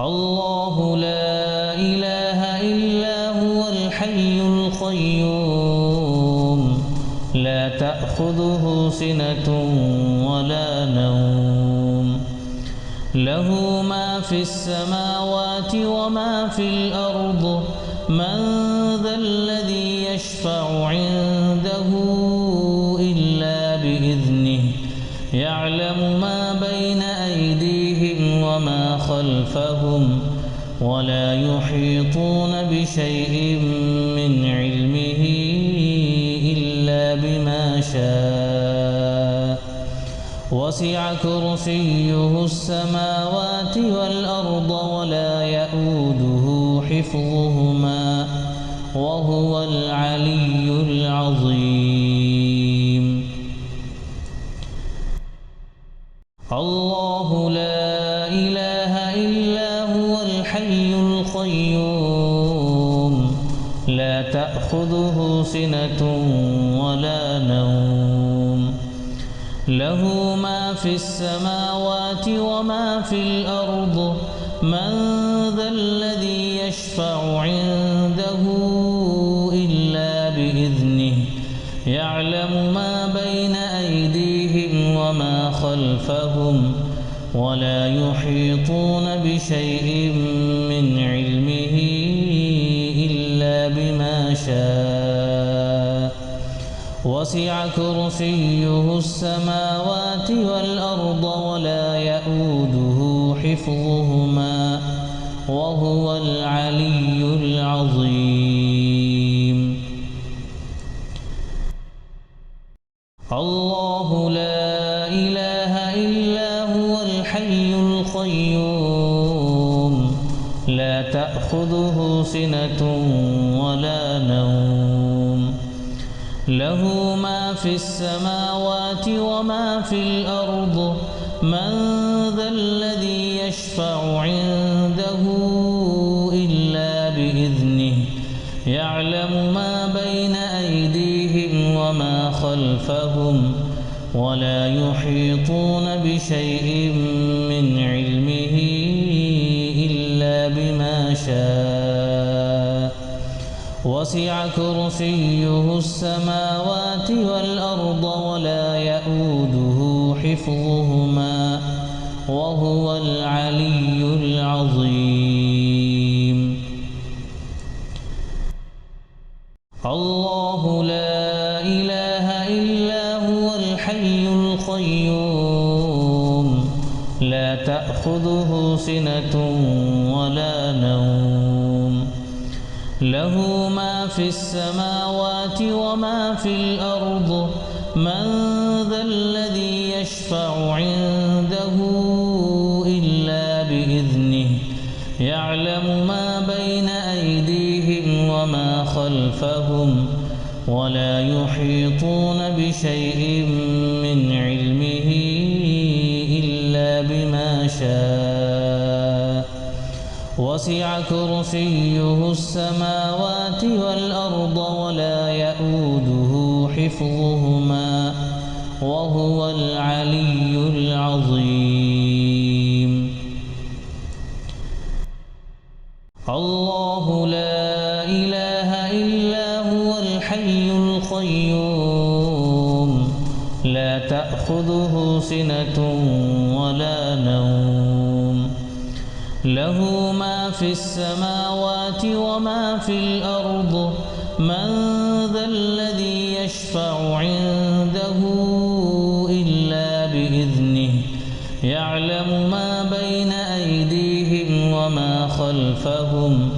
الله لا إله إلا هو الحي القيوم لا تأخذه سنة ولا نوم له ما في السماوات وما في الأرض من ذا الذي يشفع عنده إلا بإذنه يعلم ما بين أيديهم وما خلفهم ولا يحيطون بشيء من علمه إلا بما شاء وسع كرسيه السماوات والأرض ولا يئوده حفظهما وهو العلي العظيم الله لا إله إلا هو الحي القيوم لا تأخذه سنة ولا نوم له ما في السماوات وما في الأرض من ذا الذي يشفع عنده إلا بإذنه يعلم ما بين أيديهم وما خلفهم ولا يحيطون بشيء من علمه إلا بما شاء وسع كرسيه السماوات والأرض ولا يئوده حفظهما وهو العلي العظيم الله لا إله إلا هو الحي القيوم لا تأخذه سنة ولا نوم له ما في السماوات وما في الأرض من ذا الذي يشفع عنده إلا بإذنه يعلم ما بين أيديهم وما خلفهم ولا يحيطون بشيء من علمه إلا بما شاء وسع كرسيه السماوات والأرض ولا يئوده حفظهما وهو العلي العظيم الله لا إله إلا هو الحي القيوم لا تأخذه سنة ولا نوم له ما في السماوات وما في الأرض من ذا الذي يشفع عنده إلا بإذنه يعلم ما بين أيديهم وما خلفهم ولا يحيطون بشيء من علمه إلا بما شاء وسع كرسيه السماوات والأرض ولا يئوده حفظهما وهو العلي العظيم الله لا إله إلا هو الحي القيوم لا تأخذه سنة ولا نوم له ما في السماوات وما في الأرض من ذا الذي يشفع عنده إلا بإذنه يعلم ما بين أيديهم وما خلفهم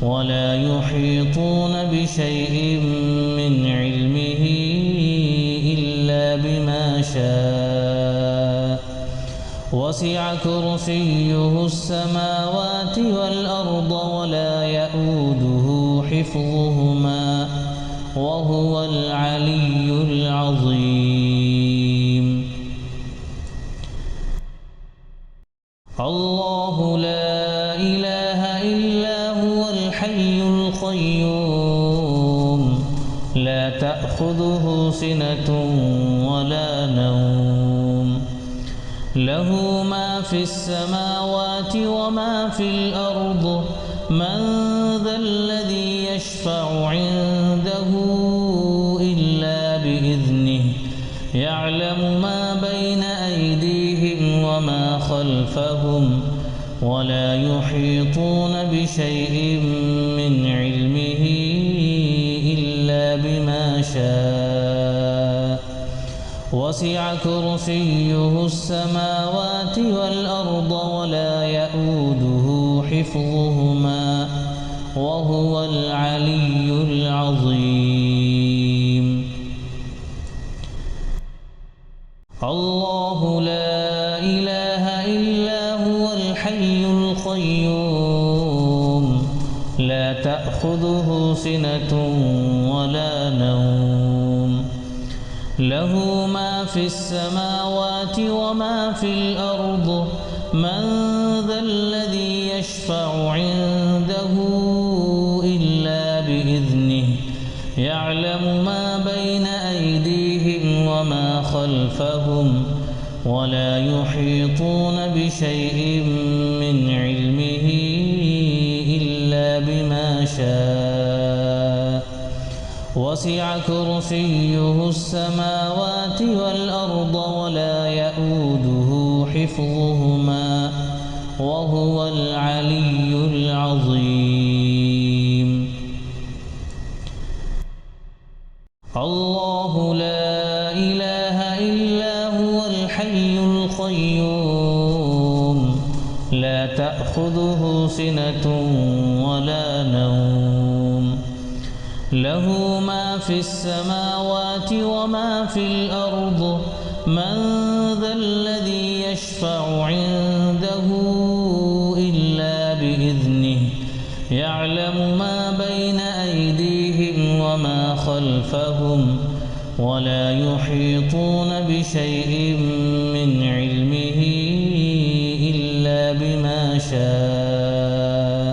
ولا يحيطون بشيء من علمه إلا بما شاء وسع كرسيه السماوات والأرض ولا يئوده حفظهما وهو العلي العظيم الله لا إله إلا هو الحي القيوم لا تأخذه سنة ولا نوم له ما في السماوات وما في الأرض من ذا الذي يشفع عنده إلا بإذنه يعلم ما بين أيديهم وما خلفهم ولا يحيطون بشيء من علمه إلا بما شاء وسع كرسيه السماوات والأرض ولا يئوده حفظهما وهو العلي العظيم. الله لا إله إلا هو الحي القيوم لا تأخذه سنة ولا نوم له ما في السماوات وما في الأرض من ذا الذي يشفع عنده إلا بإذنه يعلم ما بين أيديهم وما خلفهم ولا يحيطون بشيء من علمه إلا بما شاء وسع كرسيه السماوات والأرض ولا يئوده حفظهما وهو العلي العظيم. الله لا إله إلا هو الحي القيوم لا تأخذه سنة ولا نوم له ما في السماوات وما في الأرض من ذا الذي يشفع عنده إلا بإذنه يعلم ما بين أيديهم وما خلفهم ولا يحيطون بشيء من علمه إلا بما شاء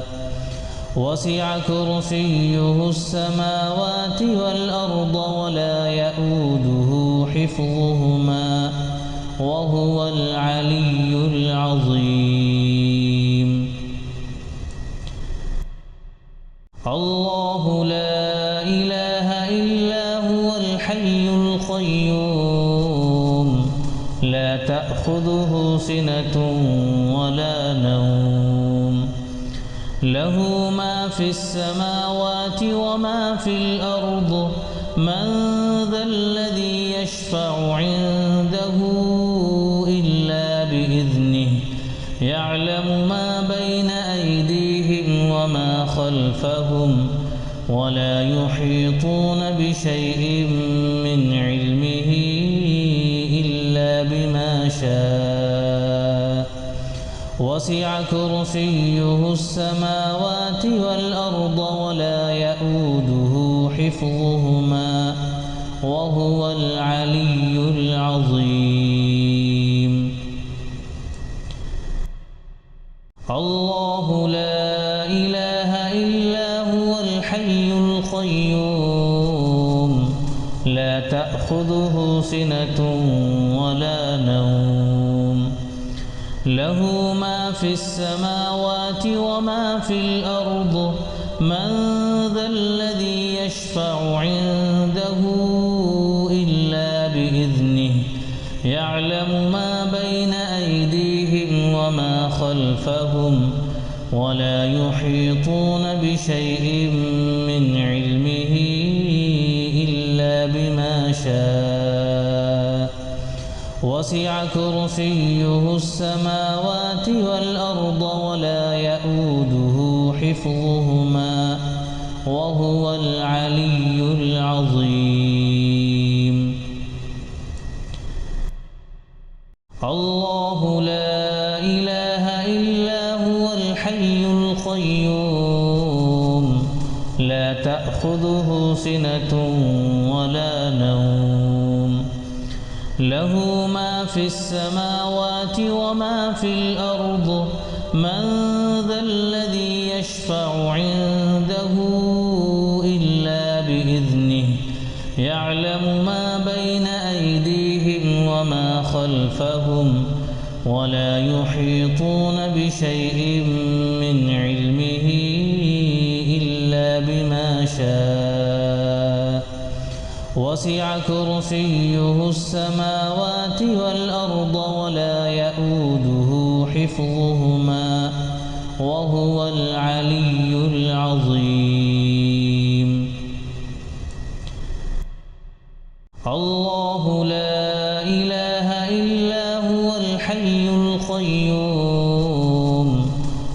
وسع كرسيه السماوات والأرض ولا يئوده حفظهما وهو العلي العظيم. الله لا إله إلا هو الحي القيوم لا تأخذه سنة ولا نوم له ما في السماوات وما في الأرض من ذا الذي يشفع عنده إلا بإذنه يعلم ما بين أيديهم وما خلفهم ولا يحيطون بشيء من علمه إلا بما شاء وسع كرسيه السماوات والأرض ولا يئوده حفظهما وهو العلي العظيم. الله لا إله إلا هو الحي القيوم لا تأخذه سنة ولا نوم له ما في السماوات وما في الأرض من ذا الذي يشفع عنده إلا بإذنه يعلم ما بين أيديهم وما خلفهم ولا يحيطون بشيء من علمه إلا بما شاء وسع كرسيه السماوات والأرض ولا يئوده حفظهما وهو العلي العظيم. الله لا إله إلا هو الحي القيوم لا تأخذه سنة ولا نوم له ما في السماوات وما في الأرض من ذا الذي يشفع عنده إلا بإذنه يعلم ما بين أيديهم وما خلفهم ولا يحيطون بشيء من علمه إلا بما شاء وسع كرسيه السماوات والأرض ولا يئوده حفظهما وهو العلي العظيم الله لا إله إلا هو الحي القيوم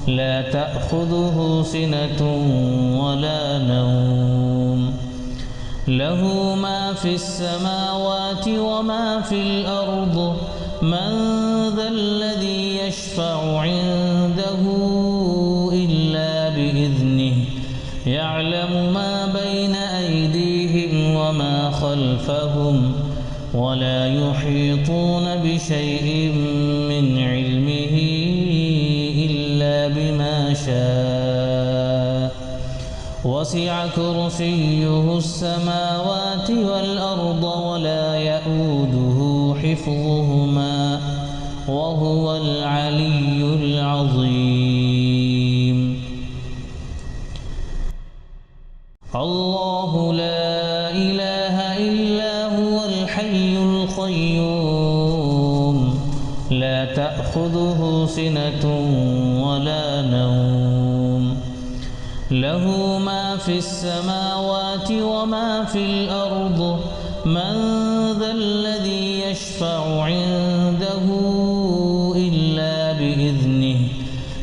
لا تأخذه سنة ولا نوم له ما في السماوات وما في الأرض من ذا الذي يشفع عنده إلا بإذنه يعلم ما بين أيديهم وما خلفهم ولا يحيطون بشيء من علمه إلا بما شاء وسع كرسيه السماوات والأرض ولا يئوده حفظهما وهو العلي العظيم الله لا إله إلا هو الحي القيوم لا تأخذه سنة ولا نوم له ما في السماوات وما في الأرض من ذا الذي يشفع عنده إلا بإذنه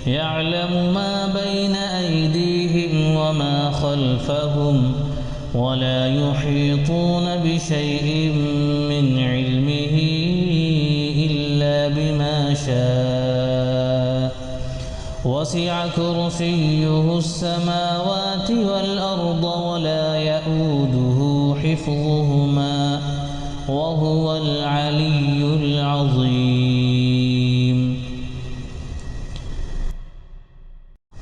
يعلم ما بين أيديهم وما خلفهم ولا يحيطون بشيء من علمه إلا بما شاء وسع كرسيه السماوات والأرض ولا يئوده حفظهما وهو العلي العظيم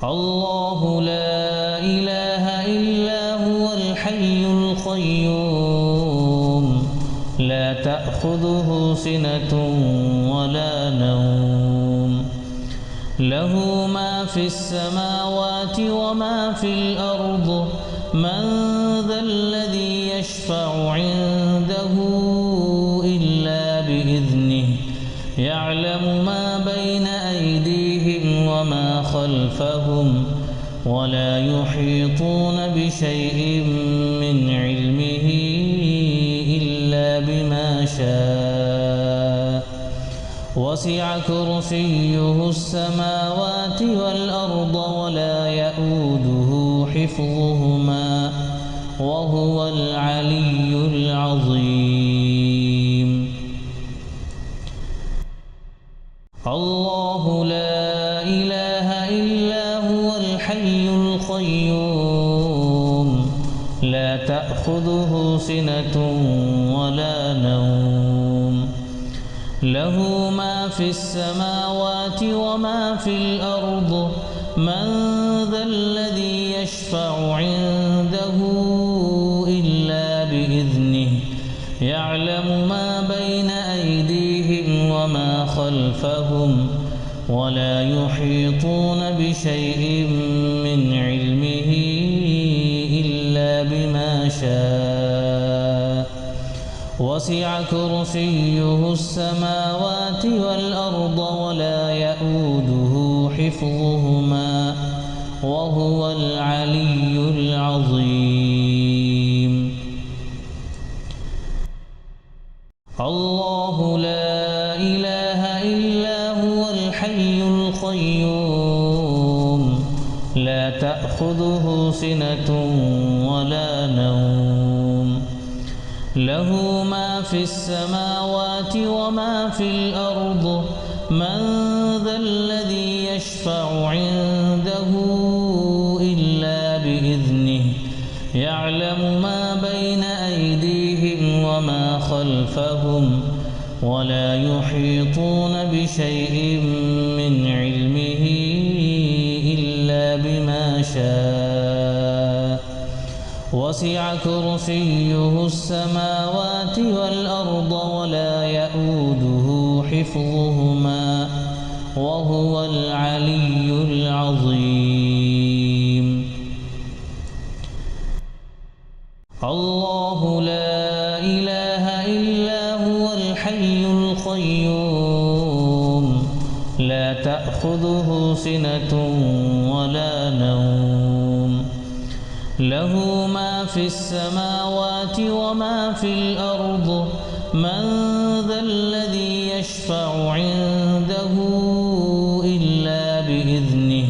الله لا إله إلا هو الحي القيوم لا تأخذه سنة ولا نوم له ما في السماوات وما في الأرض من ذا الذي يشفع عنده إلا بإذنه يعلم ما بين أيديهم وما خلفهم ولا يحيطون بشيء من علمه إلا بما شاء وسع كرسيه السماوات والأرض ولا يئوده حفظهما وهو العلي العظيم الله لا إله إلا هو الحي القيوم لا تأخذه سنة ولا نوم له ما في السماوات وما في الأرض من ذا الذي يشفع عنده إلا بإذنه يعلم ما بين أيديهم وما خلفهم ولا يحيطون بشيء من علمه إلا بما شاء وسع كرسيه السماوات والأرض ولا يئوده حفظهما وهو العلي العظيم الله لا إله إلا هو الحي القيوم لا تأخذه سنة ولا نوم له ما في السماوات وما في الأرض من ذا الذي يشفع عنده إلا بإذنه يعلم ما بين أيديهم وما خلفهم ولا يحيطون بشيء من علمه إلا بما شاء وسع كرسيه السماوات والأرض ولا يئوده حفظهما وهو العلي العظيم. الله لا إله إلا هو الحي القيوم لا تأخذه سنة ولا نوم له ما في السماوات وما في الأرض من ذا الذي يشفع عنده إلا بإذنه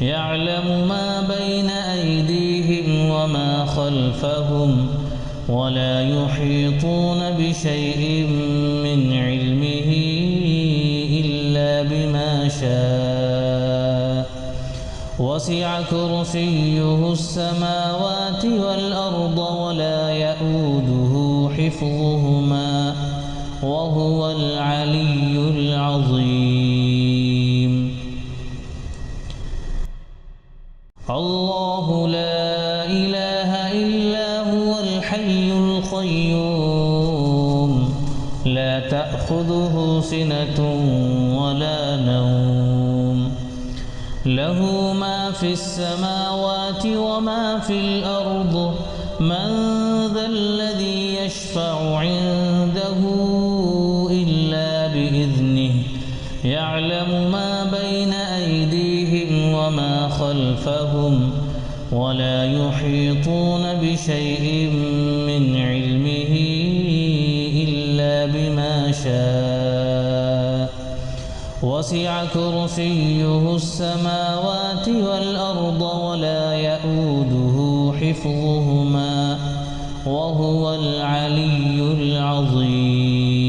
يعلم ما بين أيديهم وما خلفهم ولا يحيطون بشيء من علمه إلا بما شاء وسع كرسيه السماوات والأرض ولا يئوده حفظهما وهو العلي العظيم. الله لا إله إلا هو الحي القيوم لا تأخذه سنة ولا نوم له ما في السماوات وما في الأرض من ذا الذي يشفع عنده إلا بإذنه يعلم ما بين أيديهم وما خلفهم ولا يحيطون بشيء من علمه إلا بما شاء وسع كرسيه السماوات والأرض ولا يئوده حفظهما وهو العلي العظيم.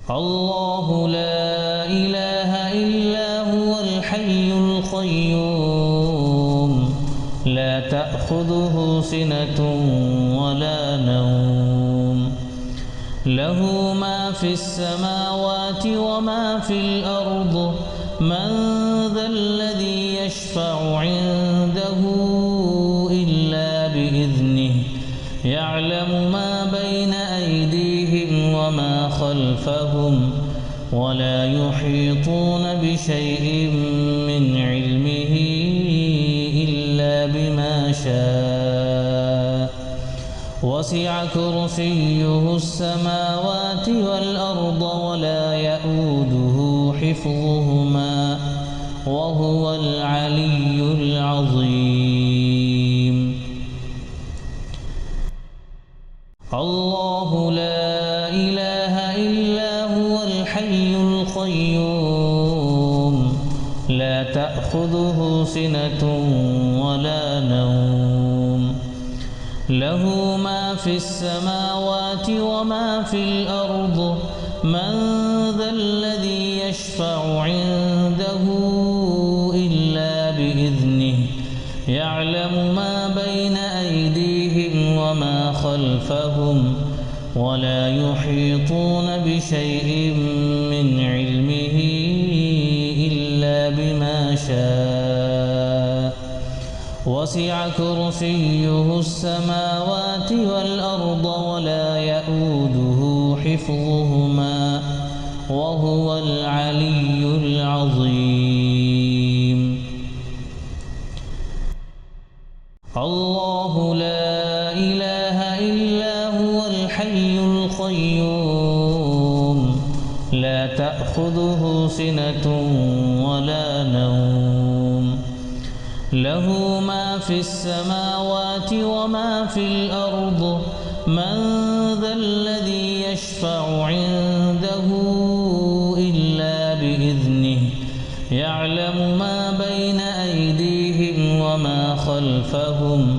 الله لا إله إلا هو الحي القيوم لا تأخذه سنة ولا نوم له ما في السماوات وما في الأرض من ذا الذي يشفع عنده إلا بإذنه يعلم ما بين أيديهم وما خلفهم ولا يحيطون بشيء من علمه إلا بما شاء وسع كرسيه السماوات والأرض ولا يئوده حفظهما وهو العلي العظيم. الله لا إله إلا هو الحي القيوم لا تأخذه سنة ولا نوم له ما في السماوات وما في الأرض من ذا الذي يشفع عنده إلا بإذنه يعلم ما بين أيديهم وما خلفهم ولا يحيطون بشيء من علمه إلا بما شاء وسع كرسيه السماوات والأرض ولا يئوده حفظهما وهو العلي العظيم. الله لا إله إلا هو الحي القيوم لا تأخذه سنة ولا نوم له ما في السماوات وما في الأرض من ذا الذي يشفع عنده إلا بإذنه يعلم ما بين أيديهم وما خلفهم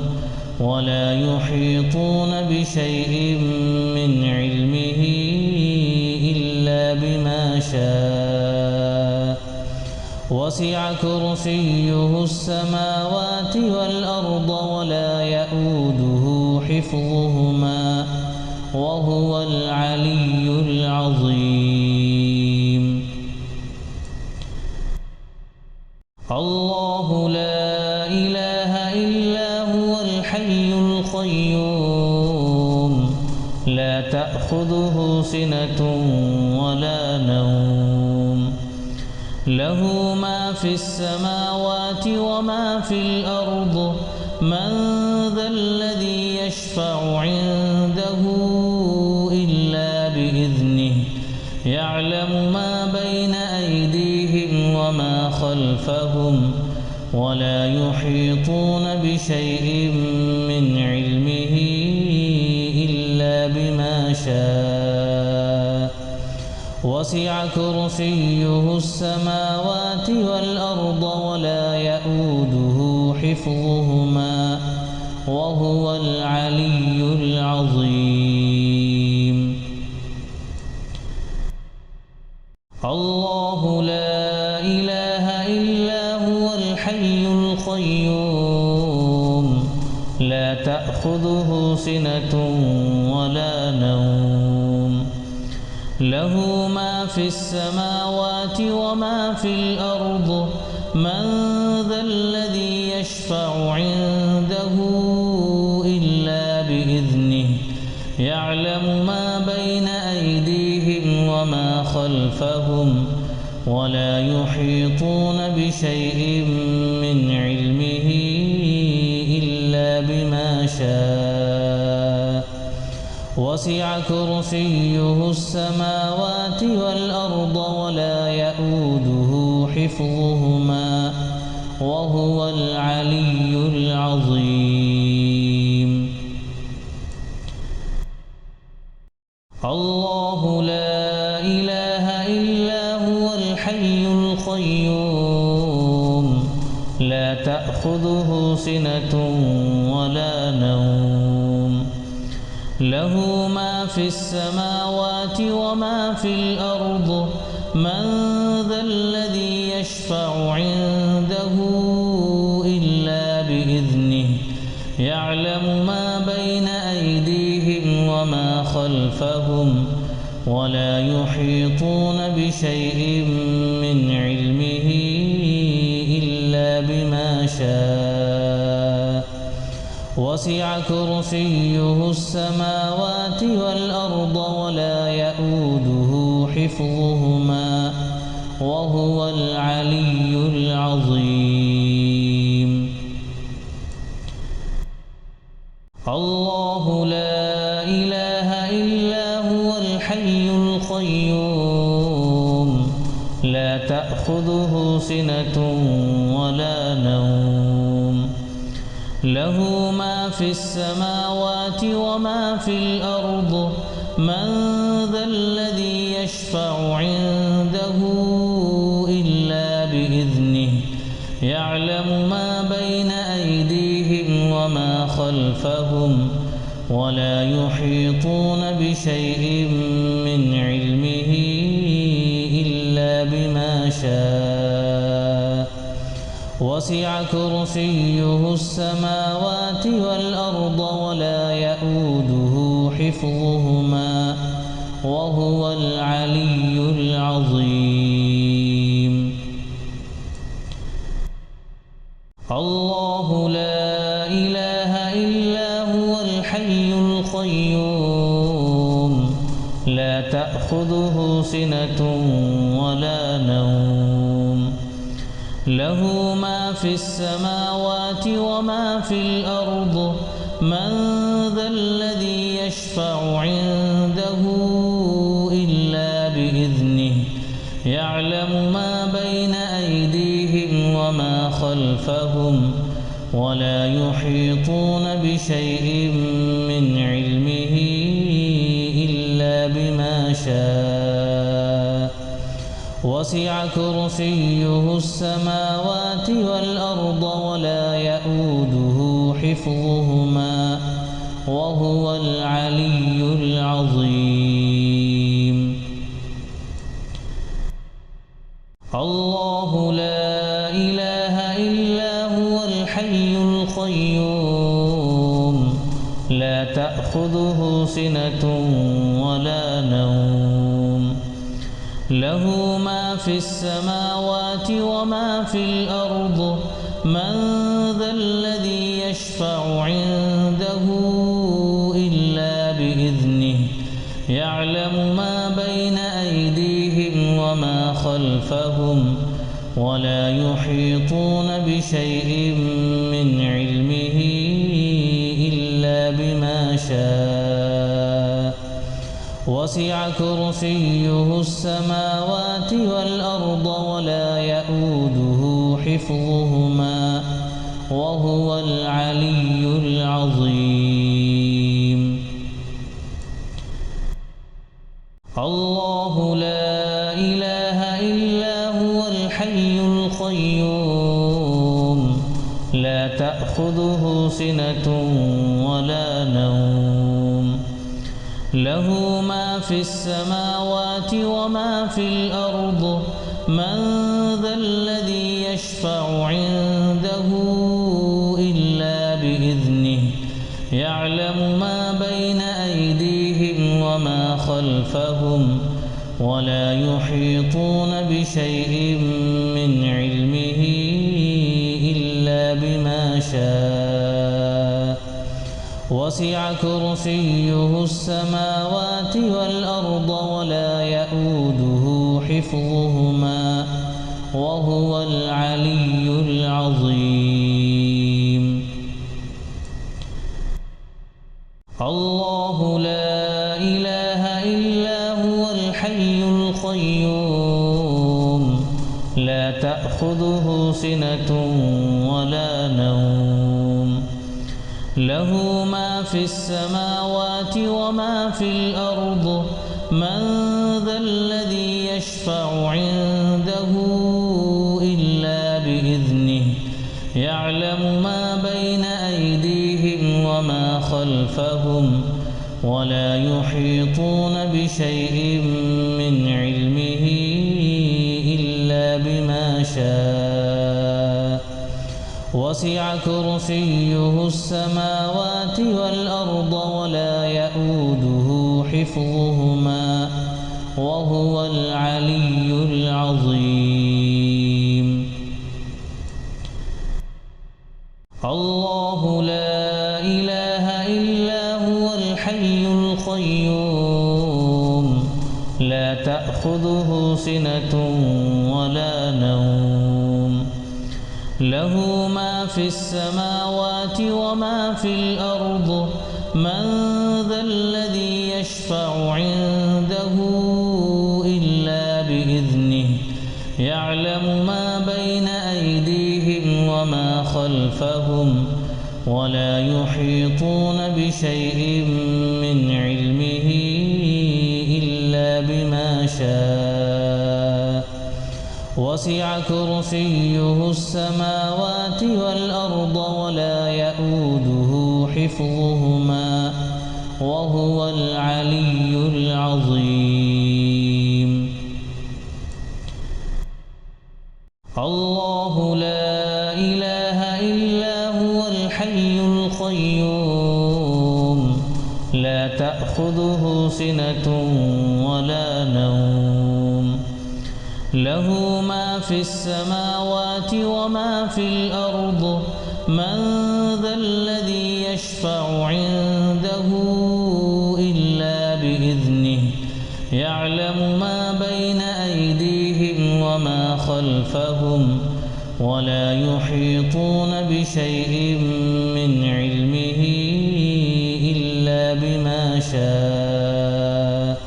ولا يحيطون بشيء من علمه إلا بما شاء وسع كرسيه السماوات والأرض ولا يئوده حفظهما وهو العلي العظيم. الله لا إله إلا هو الحي القيوم لا تأخذه سنة نوم له ما في السماوات وما في الأرض من ذا الذي يشفع عنده إلا بإذنه يعلم ما بين أيديهم وما خلفهم ولا يحيطون بشيء من علمه إلا بما شاء وسع كرسيه السماوات والأرض ولا يئوده حفظهما وهو العلي العظيم الله لا إله إلا هو الحي القيوم لا تأخذه سنة ولا نوم له ما في السماوات وما في الأرض من ذا الذي يشفع عنده إلا بإذنه يعلم ما بين أيديهم وما خلفهم ولا يحيطون بشيء من علمه إلا بما شاء وسع كرسيه السماوات والأرض ولا يئوده حفظهما وهو العلي العظيم الله لا إله إلا هو الحي القيوم لا تأخذه سنة ولا نوم له ما في السماوات وما في الأرض من ذا الذي يشفع عنده إلا بإذنه يعلم ما بين أيديهم وما خلفهم ولا يحيطون بشيء من علمه إلا بما شاء وسع كرسيه السماوات والأرض ولا يئوده حفظهما وهو العلي العظيم الله لا إله إلا هو الحي القيوم لا تأخذه سنة ولا نوم له ما في السماوات وما في الأرض من ذا الذي يشفع عنده إلا بإذنه يعلم ما بين أيديهم وما خلفهم ولا يحيطون بشيء من علمه إلا بما شاء وسع كرسيه السماوات والأرض ولا يئوده حفظهما وهو العلي العظيم الله لا إله إلا هو الحي القيوم لا تأخذه سنة ولا نوم له ما في السماوات وما في الأرض من ذا الذي يشفع عنده إلا بإذنه يعلم ما بين أيديهم وما خلفهم ولا يحيطون بشيء من علمه إلا بما شاء وسع كرسيه السماوات والأرض ولا يئوده حفظهما وهو العلي العظيم الله لا إله إلا هو الحي القيوم لا تأخذه سنة ولا نوم له ما في السماوات وما في الأرض من ذا الذي يشفع عنده إلا بإذنه يعلم ما بين أيديهم خلفهم ولا يحيطون بشيء من علمه إلا بما شاء وسع كرسيه السماوات والأرض ولا يئوده حفظهما وهو العلي العظيم الله لا إله إلا هو الحي القيوم لا تأخذه سنة ولا نوم له ما في السماوات وما في الأرض من ذا الذي يشفع عنده إلا بإذنه يعلم ما بين أيديهم وما خلفهم ولا يحيطون بشيء من علمه إلا بما شاء وسع كرسيه السماوات والأرض ولا يئوده حفظهما وهو العلي العظيم الله لا إله إلا هو الحي القيوم لا تأخذه سنة ولا نوم له ما في السماوات وما في الأرض من ذا الذي يشفع عنده إلا بإذنه يعلم ما بين أيديهم وما خلفهم ولا يحيطون بشيء من علمه إلا بما شاء وسع كرسيه السماوات والأرض ولا يئوده حفظهما وهو العلي العظيم الله لا إله إلا هو الحي القيوم لا تأخذه سنة ولا نوم له ما في السماوات وما في الأرض من ذا الذي يشفع عنده إلا بإذنه يعلم ما بين أيديهم وما خلفهم ولا يحيطون بشيء من علمه إلا بما شاء وسع كرسيه السماوات والأرض ولا يئوده حفظهما وهو العلي العظيم الله لا إله إلا هو الحي القيوم لا تأخذه سنة ولا نوم له ما في السماوات وما في الأرض من ذا الذي يشفع عنده إلا بإذنه يعلم ما بين أيديهم وما خلفهم ولا يحيطون بشيء من علمه إلا بما شاء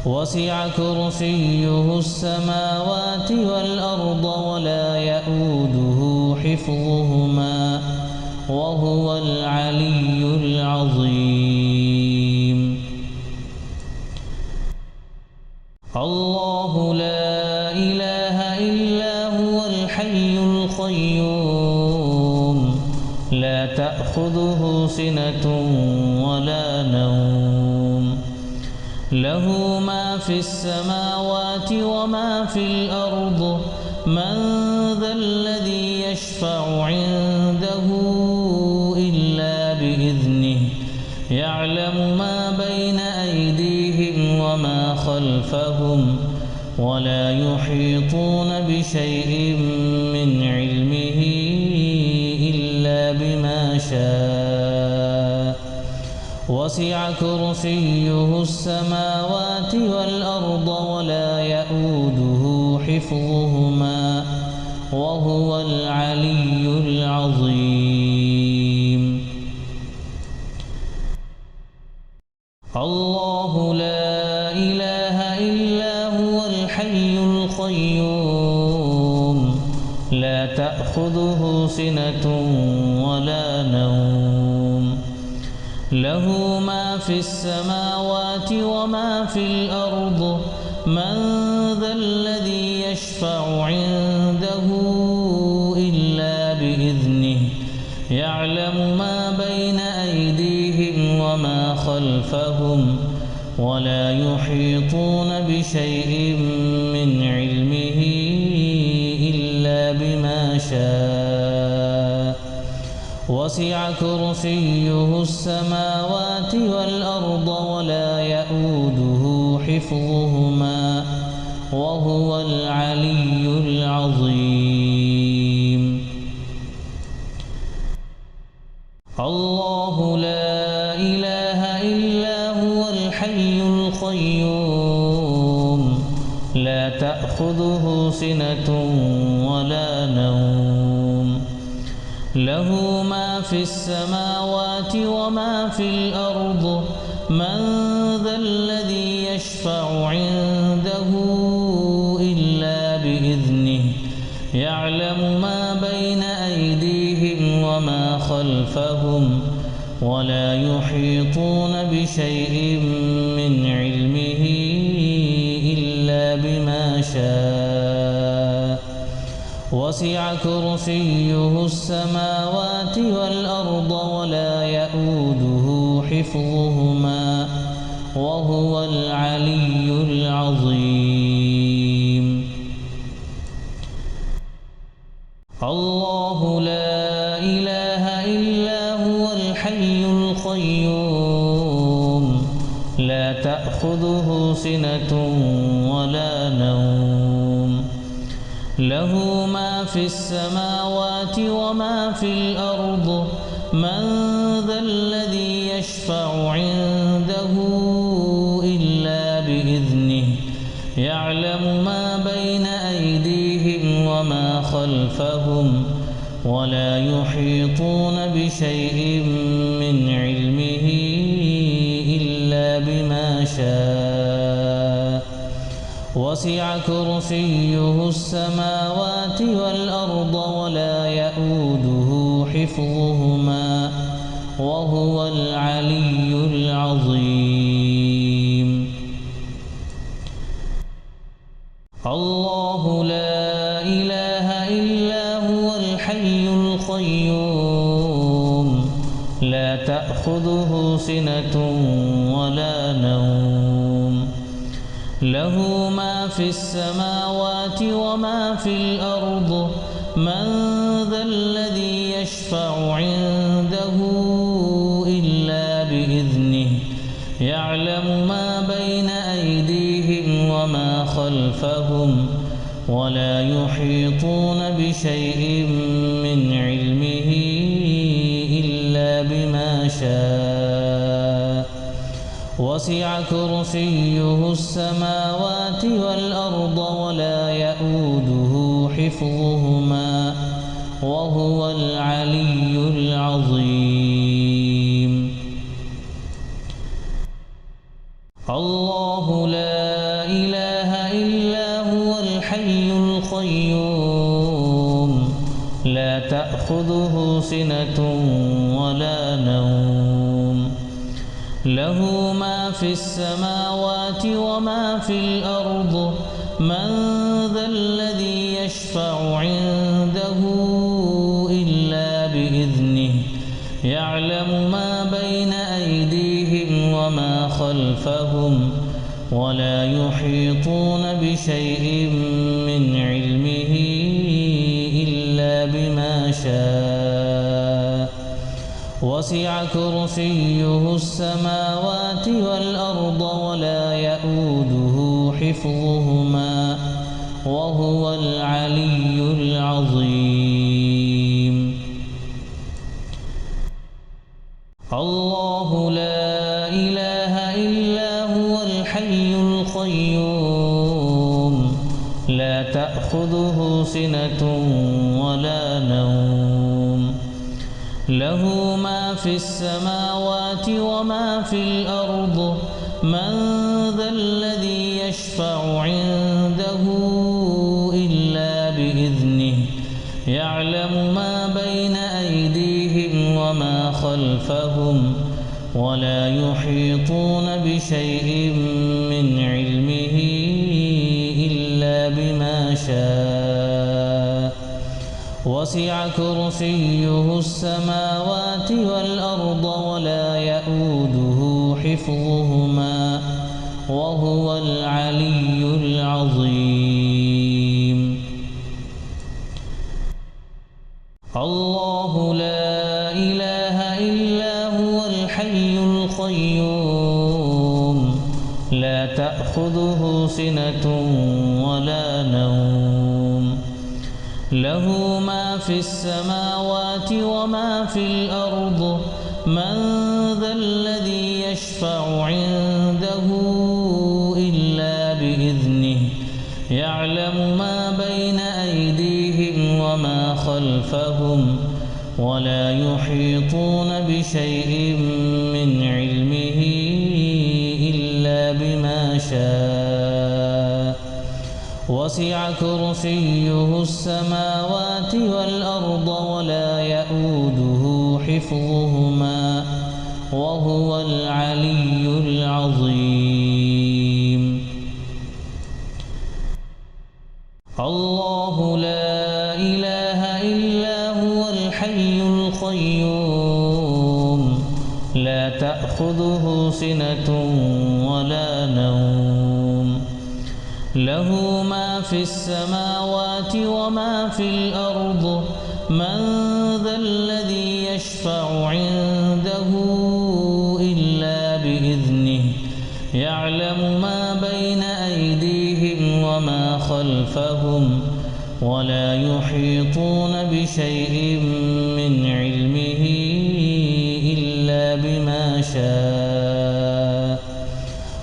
وسع كرسيه السماوات والأرض ولا يئوده حفظهما وهو العلي العظيم الله لا إله إلا هو الحي القيوم لا تأخذه سنة ولا نوم له ما في السماوات وما في الأرض من ذا الذي يشفع عنده إلا بإذنه يعلم ما بين أيديهم وما خلفهم ولا يحيطون بشيء من علمه إلا بما شاء وسع كرسيه السماوات والأرض ولا يئوده حفظهما وهو العلي العظيم. الله لا إله إلا هو الحي القيوم لا تأخذه سنة ولا نوم له ما في السماوات وما في الأرض من ذا الذي يشفع عنده إلا بإذنه يعلم ما بين أيديهم وما خلفهم ولا يحيطون بشيء من علمه إلا بما شاء وسع كرسيه السماوات والأرض ولا يئوده حفظهما وهو العلي العظيم. الله لا إله إلا هو الحي القيوم لا تأخذه سنة ولا نوم له ما في السماوات وما في الأرض من ذا الذي يشفع عنده إلا بإذنه يعلم ما بين أيديهم وما خلفهم ولا يحيطون بشيء من علمه إلا بما شاء وسع كرسيه السماوات والأرض ولا يئوده حفظهما وهو العلي العظيم. الله لا إله إلا هو الحي القيوم لا تأخذه سنة ولا نوم له ما في السماوات وما في الأرض من ذا الذي يشفع عنده إلا بإذنه يعلم ما بين أيديهم وما خلفهم ولا يحيطون بشيء من علمه إلا بما شاء وسع كرسيه السماوات والأرض ولا يئوده حفظهما وهو العلي العظيم. الله لا إله إلا هو الحي القيوم لا تأخذه سنة ولا نوم له ما في السماوات وما في الأرض من ذا الذي يشفع عنده إلا بإذنه يعلم ما بين أيديهم وما خلفهم ولا يحيطون بشيء من علمه إلا بما شاء وسع كرسيه السماوات والأرض ولا يئوده حفظهما وهو العلي العظيم. الله لا إله إلا هو الحي القيوم لا تأخذه سنة ولا نوم له ما في السماوات وما في الأرض من ذا الذي يشفع عنده إلا بإذنه يعلم ما بين أيديهم وما خلفهم ولا يحيطون بشيء من علمه إلا بما شاء وسع كرسيه السماوات والأرض ولا يئوده حفظهما وهو العلي العظيم. الله لا إله إلا هو الحي القيوم لا تأخذه سنة ولا نوم له ما في السماوات وما في الأرض من ذا الذي يشفع عنده إلا بإذنه يعلم ما بين أيديهم وما خلفهم ولا يحيطون بشيء من علمه إلا بما شاء وسع كرسيه السماوات والأرض ولا يئوده حفظهما وهو العلي العظيم الله لا إله إلا هو الحي القيوم لا تأخذه سنة ولا نوم له ما في السماوات وما في الأرض من ذا الذي يشفع عنده إلا بإذنه يعلم ما بين أيديهم وما خلفهم ولا يحيطون بشيء من علمه إلا بما شاء وسع كرسيه السماوات والأرض ولا يئوده حفظهما وهو العلي العظيم الله لا إله إلا هو الحي القيوم لا تأخذه سنة ولا نوم له ما في السماوات وما في الأرض من ذا الذي يشفع عنده إلا بإذنه يعلم ما بين أيديهم وما خلفهم ولا يحيطون بشيء من علمه إلا بما شاء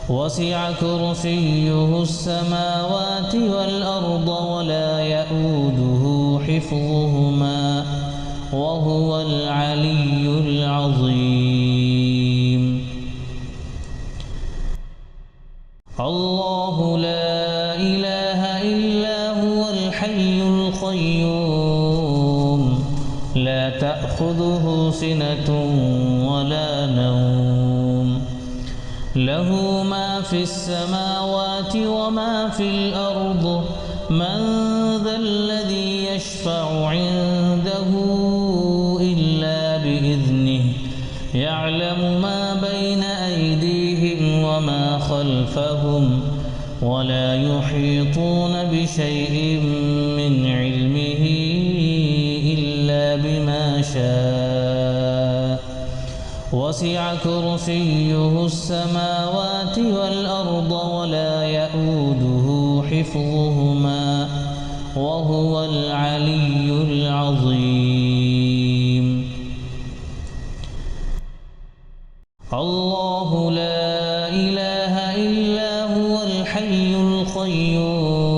وسع كرسيه السماوات والأرض ولا يئوده حفظهما وهو العلي العظيم الله لا إله إلا هو الحي القيوم لا تأخذه سنة ولا نوم له ما في السماوات وما في الأرض من ذا الذي يشفع عنده إلا بإذنه يعلم ما بين أيديهم وما خلفهم ولا يحيطون بشيء من علمه إلا بما شاء وسع كرسيه السماوات والأرض ولا يئوده حفظهما وهو العلي العظيم الله لا إله إلا هو الحي القيوم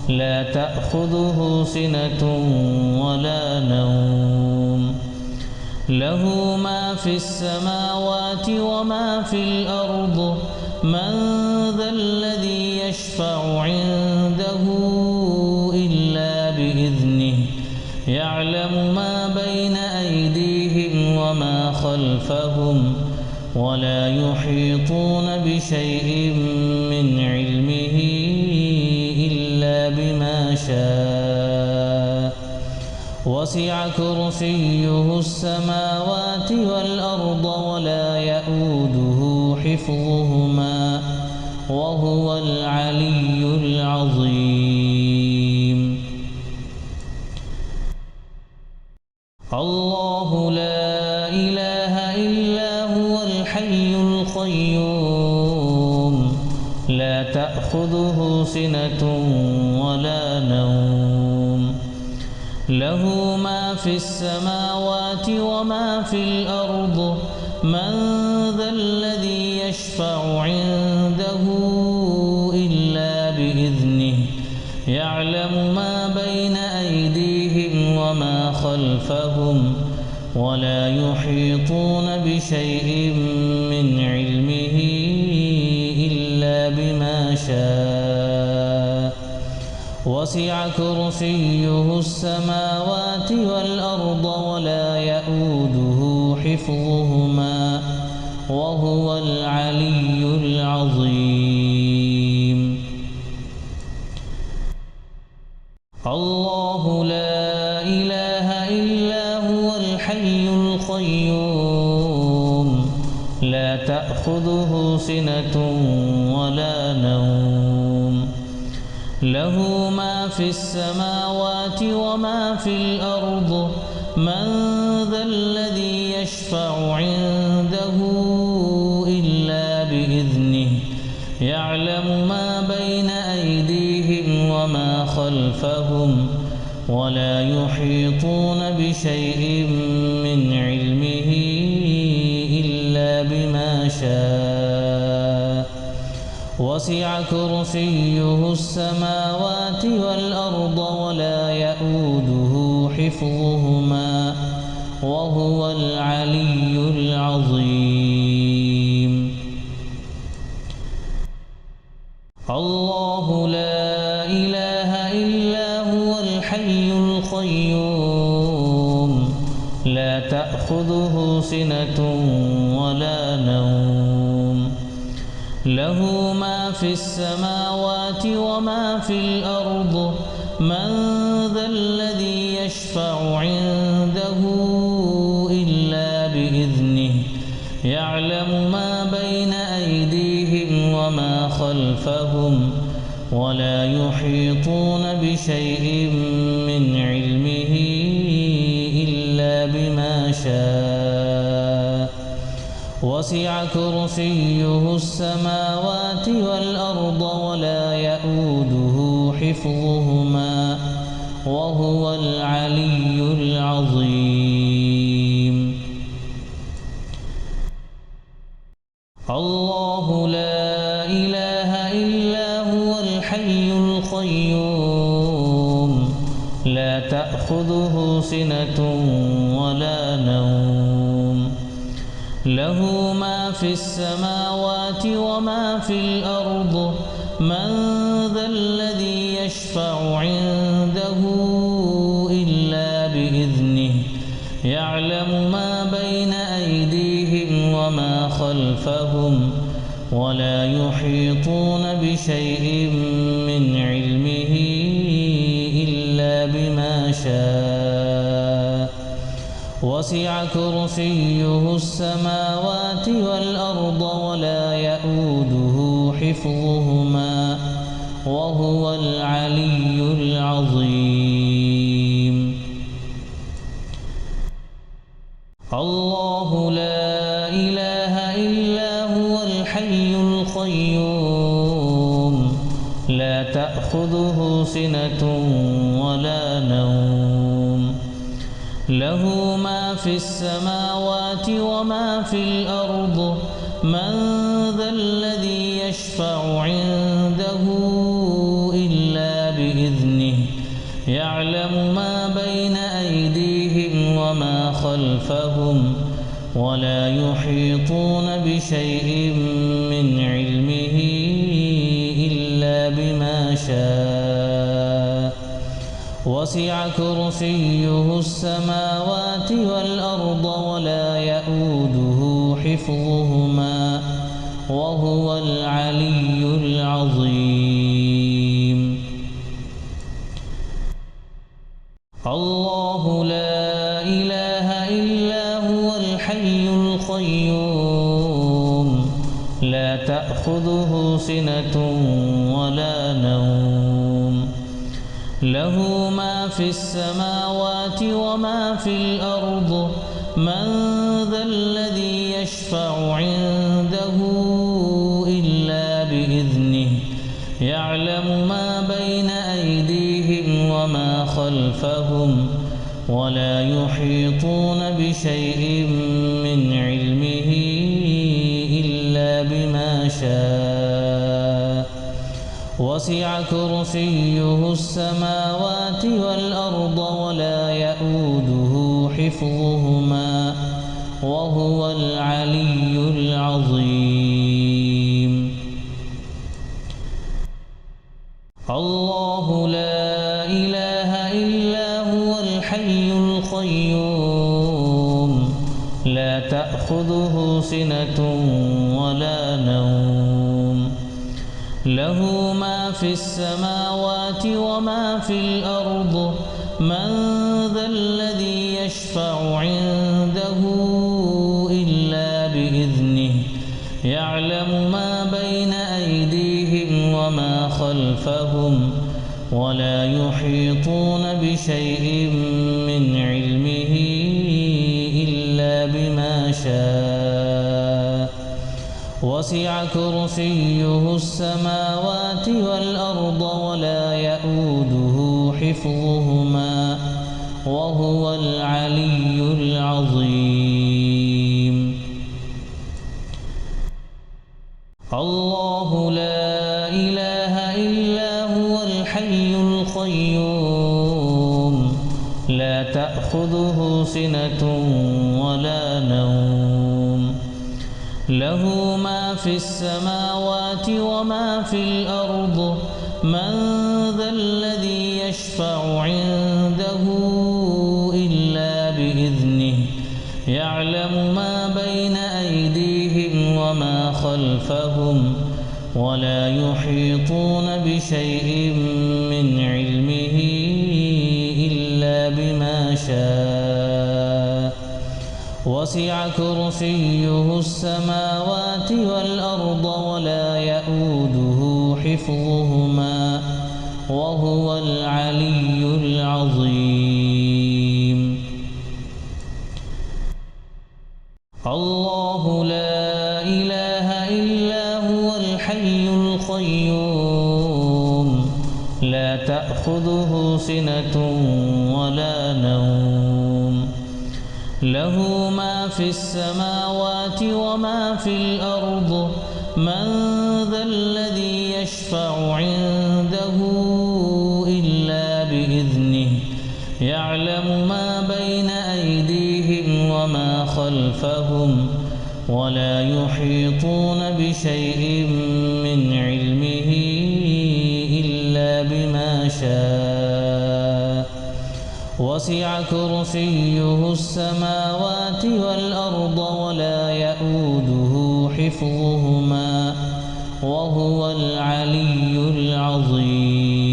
لا تأخذه سنة ولا نوم له ما في السماوات وما في الأرض من ذا الذي يشفع عنده إلا بإذنه يعلم ما بين أيديهم وما خلفهم ولا يحيطون بشيء من علمه إلا بما شاء وسع كرسيه السماوات والأرض ولا يئوده حفظهما وهو العلي العظيم الله لا إله إلا هو الحي القيوم لا تأخذه سنة ولا نوم له ما في السماوات وما في الأرض من ذا الذي يشفع عنده إلا بإذنه خلفهم ولا يحيطون بشيء من علمه إلا بما شاء وسع كرسيه السماوات والأرض ولا يئوده حفظهما وهو العلي العظيم. الله لا إله إلا هو الحي القيوم لا تأخذه سنة ولا نوم له ما في السماوات وما في الأرض من ذا الذي يشفع عنده إلا بإذنه يعلم ما بين أيديهم وما خلفهم ولا يحيطون بشيء من علمه إلا بما شاء وسع كرسيه السماوات والأرض ولا يئوده حفظهما وهو العلي العظيم. الله لا إله إلا هو الحي القيوم لا تأخذه سنة ولا نوم له ما في السماوات وما في الأرض من ذا الذي يشفع عنده إلا بإذنه يعلم ما بين أيديهم وما خلفهم ولا يحيطون بشيء من علمه إلا بما شاء وسع كرسيه السماوات والأرض ولا يئوده حفظهما وهو العلي العظيم. الله لا إله إلا هو الحي القيوم لا تأخذه سنة ولا نوم له ما في السماوات وما في الأرض من ذا الذي يشفع عنده إلا بإذنه يعلم ما بين أيديهم وما خلفهم ولا يحيطون بشيء من علمه إلا بما شاء وسع كرسيه السماوات والأرض ولا يئوده حفظهما وهو العلي العظيم. الله لا إله إلا هو الحي القيوم لا تأخذه سنة ولا نوم له ما في السماوات وما في الأرض من ذا الذي يشفع عنده إلا بإذنه يعلم ما بين أيديهم وما خلفهم ولا يحيطون بشيء من علمه إلا بما شاء وسع كرسيه السماوات والأرض ولا يئوده حفظهما وهو العلي العظيم. الله لا إله إلا هو الحي القيوم لا تأخذه سنة ولا نوم له ما في السماوات وما في الأرض من ذا الذي يشفع عنده إلا بإذنه يعلم ما بين أيديهم وما خلفهم ولا يحيطون بشيء من علمه إلا بما شاء وسع كرسيه السماوات والأرض ولا يئوده حفظهما وهو العلي العظيم. الله لا إله إلا هو الحي القيوم لا تأخذه سنة ولا نوم له ما في السماوات وما في الأرض من ذا الذي يشفع عنده إلا بإذنه يعلم ما بين أيديهم وما خلفهم ولا يحيطون بشيء من علمه إلا بما شاء وسع كرسيه السماوات والأرض ولا يئوده حفظهما وهو العلي العظيم. الله لا إله إلا هو الحي القيوم لا تأخذه سنة ولا نوم له ما في السماوات وما في الأرض من ذا الذي يشفع عنده إلا بإذنه يعلم ما بين أيديهم وما خلفهم ولا يحيطون بشيء من علمه إلا بما شاء وسع كرسيه السماوات والأرض ولا يئوده حفظهما وهو العلي العظيم. الله لا إله إلا هو الحي القيوم لا تأخذه سنة ولا نوم له ما في السماوات وما في الأرض من ذا الذي يشفع عنده إلا بإذنه يعلم ما بين أيديهم وما خلفهم ولا يحيطون بشيء من علمه إلا بما شاء وسع كرسيه السماوات والأرض ولا يئوده حفظهما وهو العلي العظيم.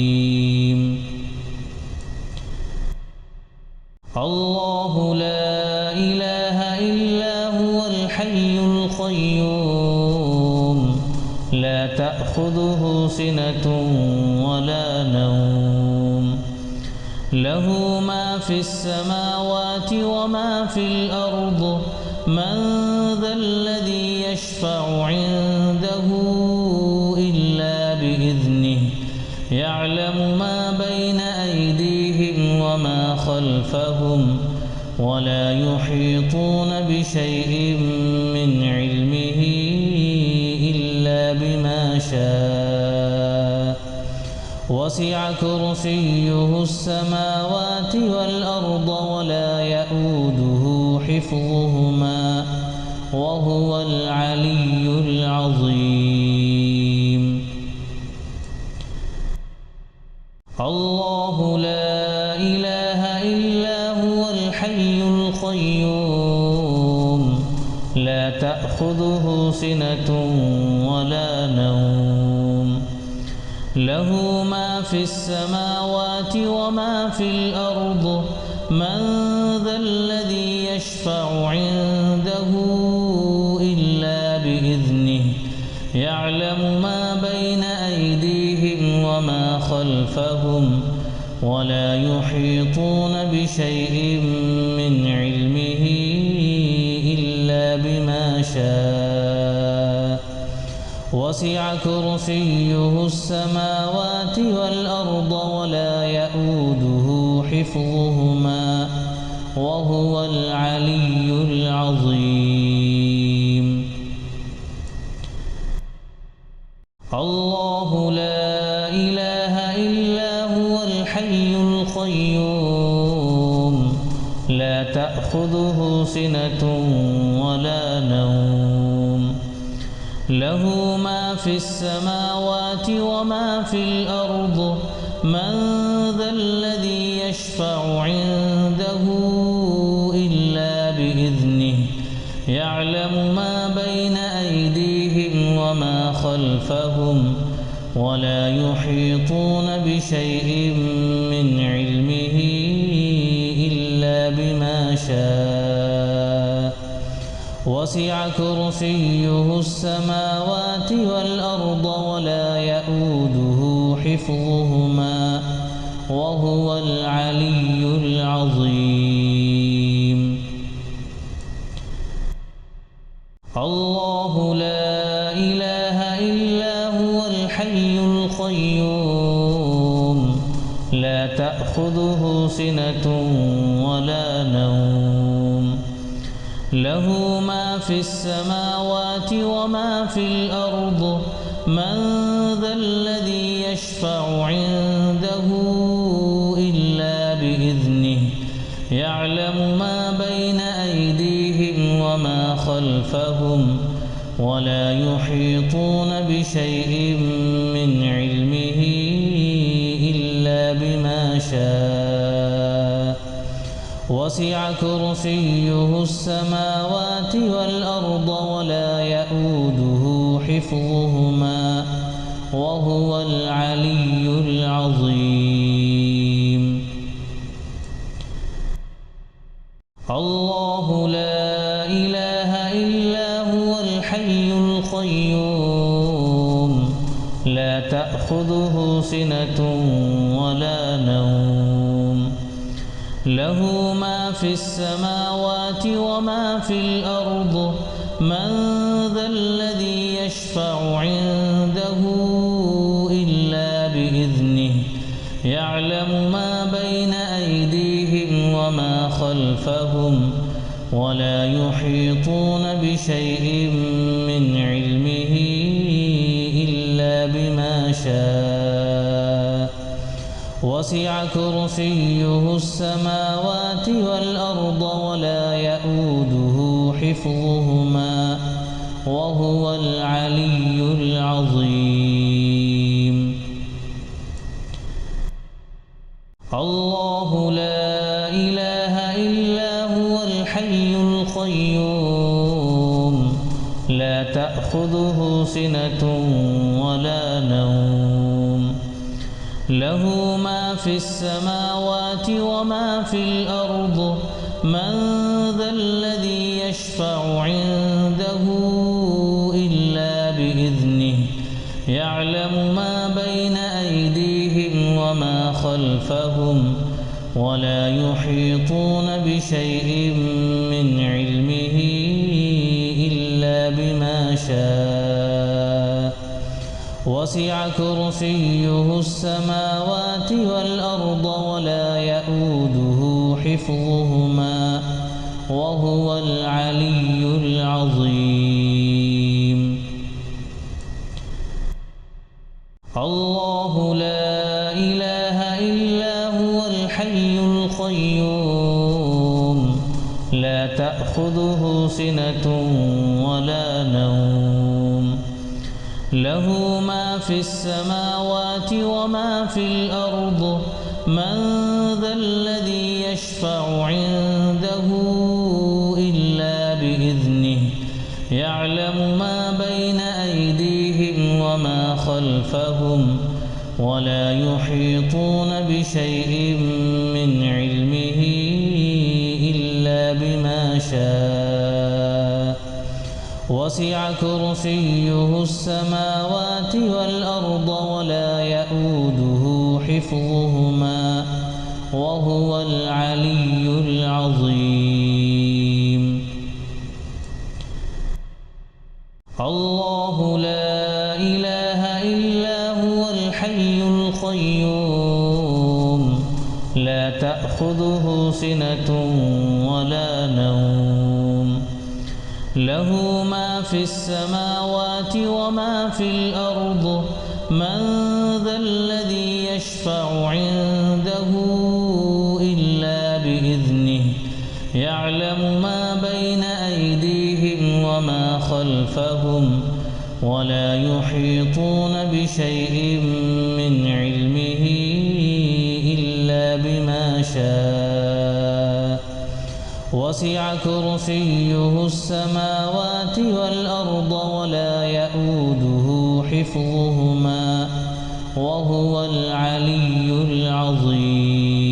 الله لا إله إلا هو الحي القيوم لا تأخذه سنة ولا نوم له ما في السماوات وما في الأرض من ذا الذي يشفع عنده إلا بإذنه يعلم ما بين أيديهم وما خلفهم ولا يحيطون بشيء من علمه إلا بما شاء وسع كرسيه السماوات والأرض ولا يئوده حفظهما وهو العلي العظيم. الله لا إله إلا هو الحي القيوم لا تأخذه سنة ولا نوم له ما في السماوات وما في الأرض من ذا الذي يشفع عنده إلا بإذنه يعلم ما بين أيديهم وما خلفهم ولا يحيطون بشيء من علمه إلا بما شاء وسع كرسيه السماوات والأرض ولا يئوده حفظهما وهو العلي العظيم. الله لا إله إلا هو الحي القيوم لا تأخذه سنة ولا نوم له ما في السماوات وما في الأرض من ذا الذي يشفع عنده إلا بإذنه يعلم ما بين أيديهم وما خلفهم ولا يحيطون بشيء من علمه إلا بما شاء وسع كرسيه السماوات والأرض ولا يؤوده حفظهما وهو العلي العظيم الله لا إله إلا هو الحي القيوم لا تأخذه سنة ولا نوم له ما في السماوات وما في الأرض من ذا الذي يشفع عنده إلا بإذنه يعلم ما بين أيديهم وما خلفهم ولا يحيطون بشيء من علمه إلا بما شاء وسع كرسيه السماوات والأرض ولا يؤوده حفظهما وهو العلي العظيم الله لا إله إلا هو الحي القيوم لا تأخذه سنة ولا نوم له ما في السماوات وما في الأرض من ذا الذي يشفع عنده إلا بإذنه يعلم ما بين أيديهم وما خلفهم ولا يحيطون بشيء من علمه إلا بما شاء وسع كرسيه السماوات والأرض ولا يؤوده حفظهما وهو العلي العظيم الله لا إله إلا هو الحي القيوم لا تأخذه سنة ولا نوم له ما في السماوات وما في الأرض من ذا الذي يشفع عنده إلا بإذنه يعلم ما بين أيديهم وما خلفهم ولا يحيطون بشيء من علمه إلا بما شاء وسع كرسيه السماوات والأرض ولا يؤوده حفظهما وهو العلي العظيم الله لا إله إلا هو الحي القيوم لا تأخذه سنة ولا نوم له ما في السماوات وما في الأرض من ذا الذي يشفع عنده إلا بإذنه يعلم ما بين أيديهم وما خلفهم ولا يحيطون بشيء من علمه إلا بما شاء وسع كرسيه السماوات والأرض ولا يؤوده حفظهما وهو العلي العظيم الله لا إله إلا هو الحي القيوم لا تأخذه سنة ولا نوم له ما في السماوات وما في الأرض من ذا الذي يشفع عنده إلا بإذنه خلفهم ولا يحيطون بشيء من علمه إلا بما شاء وسع كرسيه السماوات والأرض ولا يئوده حفظهما وهو العلي العظيم.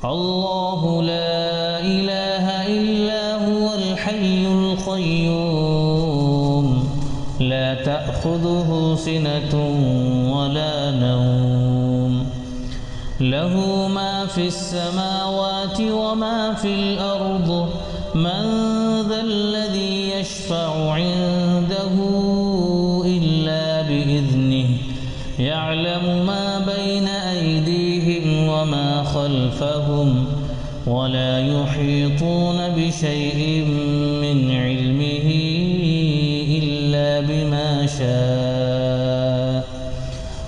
الله لا إله إلا هو الحي القيوم لا تأخذه سنة ولا نوم له ما في السماوات وما في الأرض من ذا الذي يشفع عنده إلا بإذنه يعلم ما بين أيديهم وما خلفهم ولا يحيطون بشيء من علمه إلا بما شاء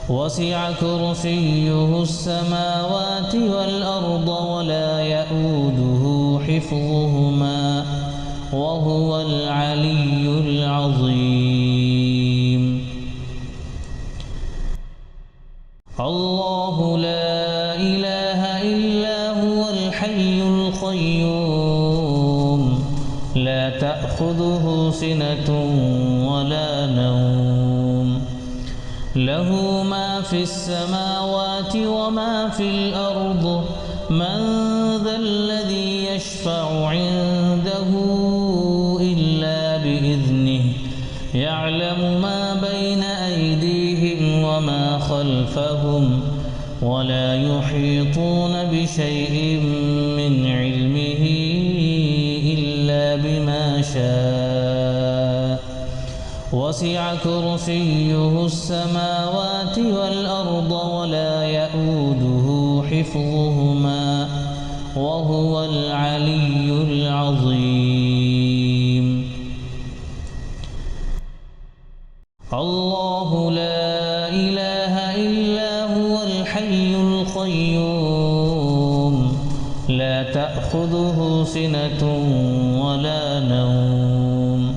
وسع كرسيه السماوات والأرض ولا يئوده حفظهما وهو العلي العظيم. الله لا إله إلا هو الحي القيوم لا تأخذه سنة ولا نوم له ما في السماوات وما في الأرض من ذا الذي يشفع عنده إلا بإذنه يعلم ما بين أيديهم وما خلفهم ولا يحيطون بشيء من علمه إلا بما شاء وسع كرسيه السماوات والأرض ولا يئوده حفظهما وهو العلي العظيم. الله لا إله إلا هو الحي القيوم لا تأخذه سنة ولا نوم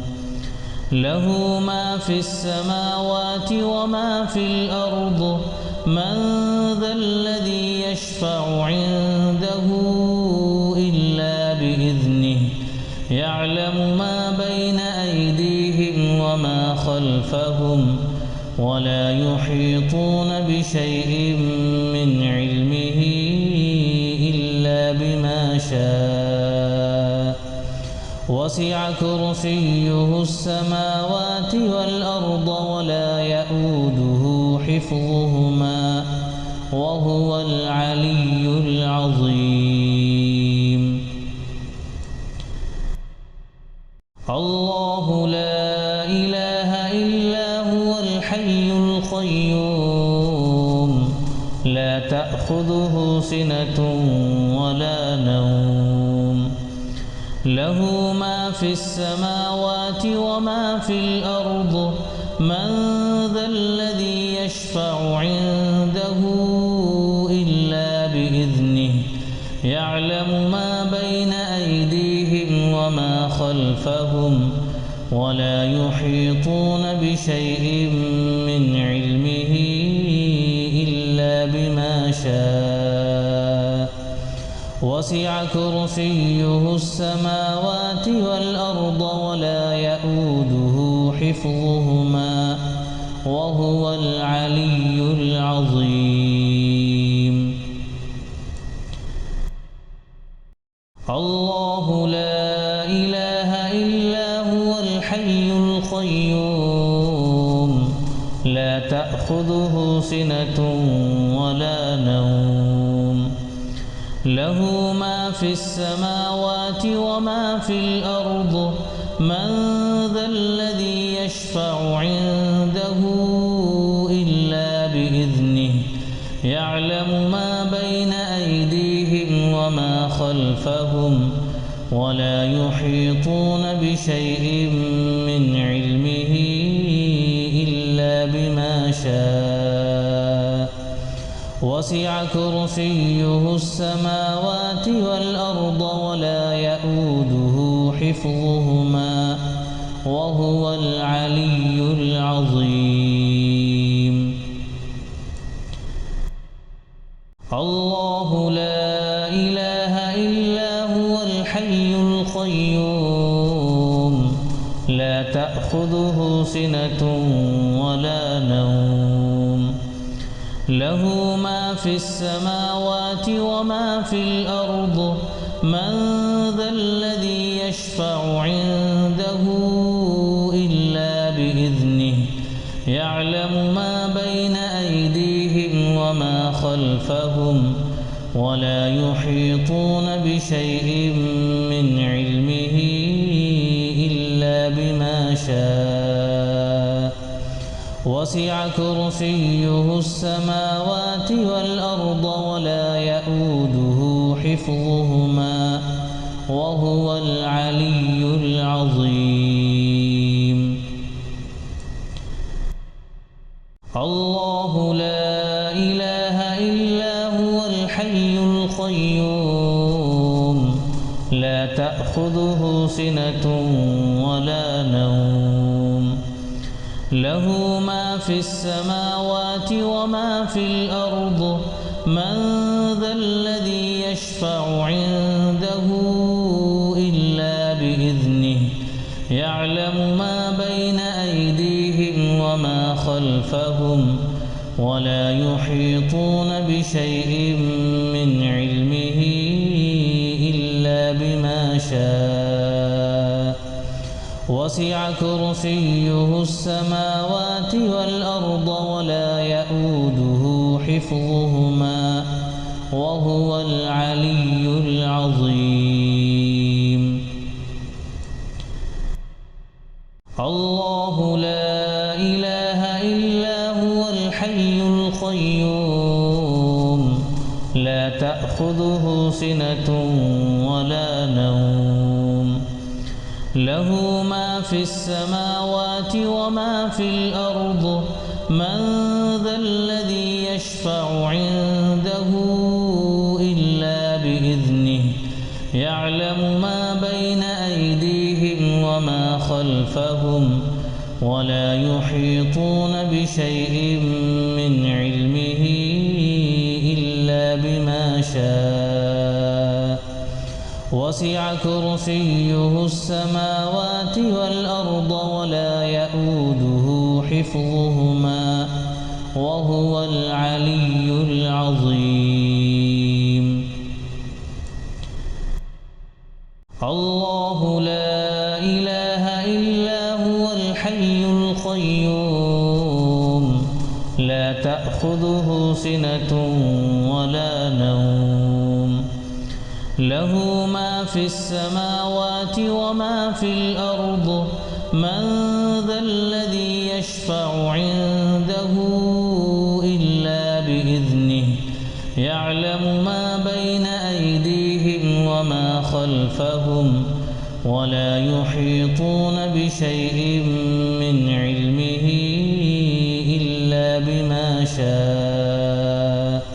له ما في السماوات وما في الأرض من ذا الذي يشفع عنده إلا بإذنه يعلم ما بين أيديهم وما خلفهم ولا يحيطون بشيء من علمه إلا بما شاء وسع كرسيه السماوات والأرض ولا يئوده حفظهما وهو العلي العظيم. الله لا إله إلا هو الحي القيوم لا تأخذه سنة ولا نوم له ما في السماوات وما في الأرض من ذا الذي يشفع عنده إلا بإذنه يعلم ما بين أيديهم وما خلفهم ولا يحيطون بشيء من علمه إلا بما شاء وسع كرسيه السماوات والأرض ولا يئوده حفظهما وهو العلي العظيم. الله لا إله إلا هو الحي القيوم لا تأخذه سنة ولا نوم له ما في السماوات وما في الأرض من ذا الذي يشفع عنده إلا بإذنه يعلم ما بين أيديهم وما خلفهم ولا يحيطون بشيء من علمه إلا بما شاء وسع كرسيه السماوات والأرض ولا يئوده حفظهما وهو العلي العظيم. الله لا إله إلا هو الحي القيوم لا تأخذه سنة ولا نوم له ما في السماوات وما في الأرض من ذا الذي يشفع عنده إلا بإذنه يعلم ما بين أيديهم وما خلفهم ولا يحيطون بشيء من علمه إلا بما شاء وسع كرسيه السماوات والأرض ولا يئوده حفظهما وهو العلي العظيم. الله لا إله إلا هو الحي القيوم لا تأخذه سنة ولا نوم له ما في السماوات وما في الأرض من ذا الذي يشفع عنده إلا بإذنه يعلم ما بين أيديهم وما خلفهم ولا يحيطون بشيء من علمه إلا بما شاء وسع كرسيه السماوات والأرض ولا يئوده حفظهما وهو العلي العظيم. الله لا إله إلا هو الحي القيوم لا تأخذه سنة ولا نوم له ما في السماوات وما في الأرض من ذا الذي يشفع عنده إلا بإذنه يعلم ما بين أيديهم وما خلفهم ولا يحيطون بشيء من علمه إلا بما شاء وسع كرسيه السماوات والأرض ولا يئوده حفظهما وهو العلي العظيم. الله لا إله إلا هو الحي القيوم لا تأخذه سنة ولا نوم له ما في السماوات وما في الأرض من ذا الذي يشفع عنده إلا بإذنه يعلم ما بين أيديهم وما خلفهم ولا يحيطون بشيء من علمه إلا بما شاء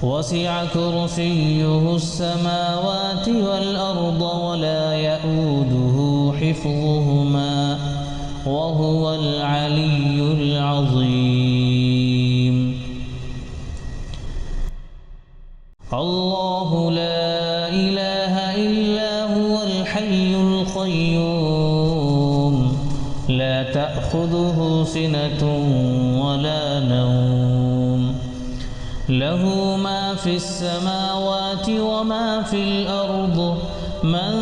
وسع كرسيه السماوات والأرض ولا يئوده حفظهما وهو العلي العظيم. الله لا إله إلا هو الحي القيوم لا تأخذه سنة ولا نوم له ما في السماوات وما في الأرض من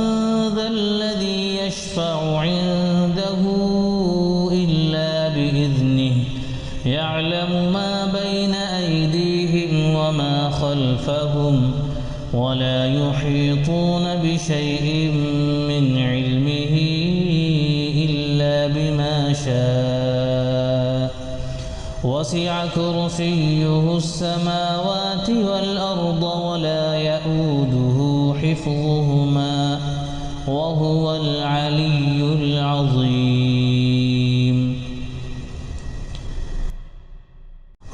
ذا الذي يشفع عنده إلا بإذنه يعلم ما بين أيديهم وما خلفهم ولا يحيطون بشيء من علمه إلا بما شاء وسع كرسيه السماوات والأرض ولا يئوده حفظهما وهو العلي العظيم.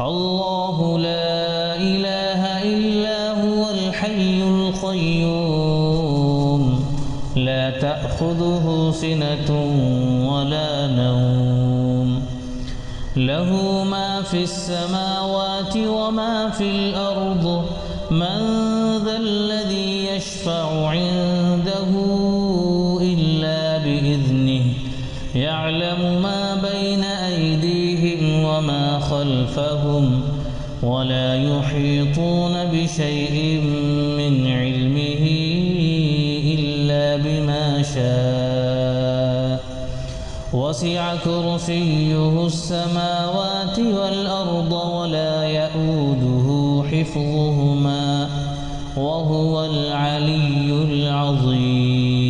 الله لا إله إلا هو الحي القيوم لا تأخذه تأخذه سنة ولا نوم له ما في السماوات وما في الأرض من ذا الذي يشفع عنده إلا بإذنه يعلم ما بين أيديهم وما خلفهم ولا يحيطون بشيء من علمه إلا بما شاء وسع كرسيه السماوات والأرض ولا يئوده حفظهما وهو العلي العظيم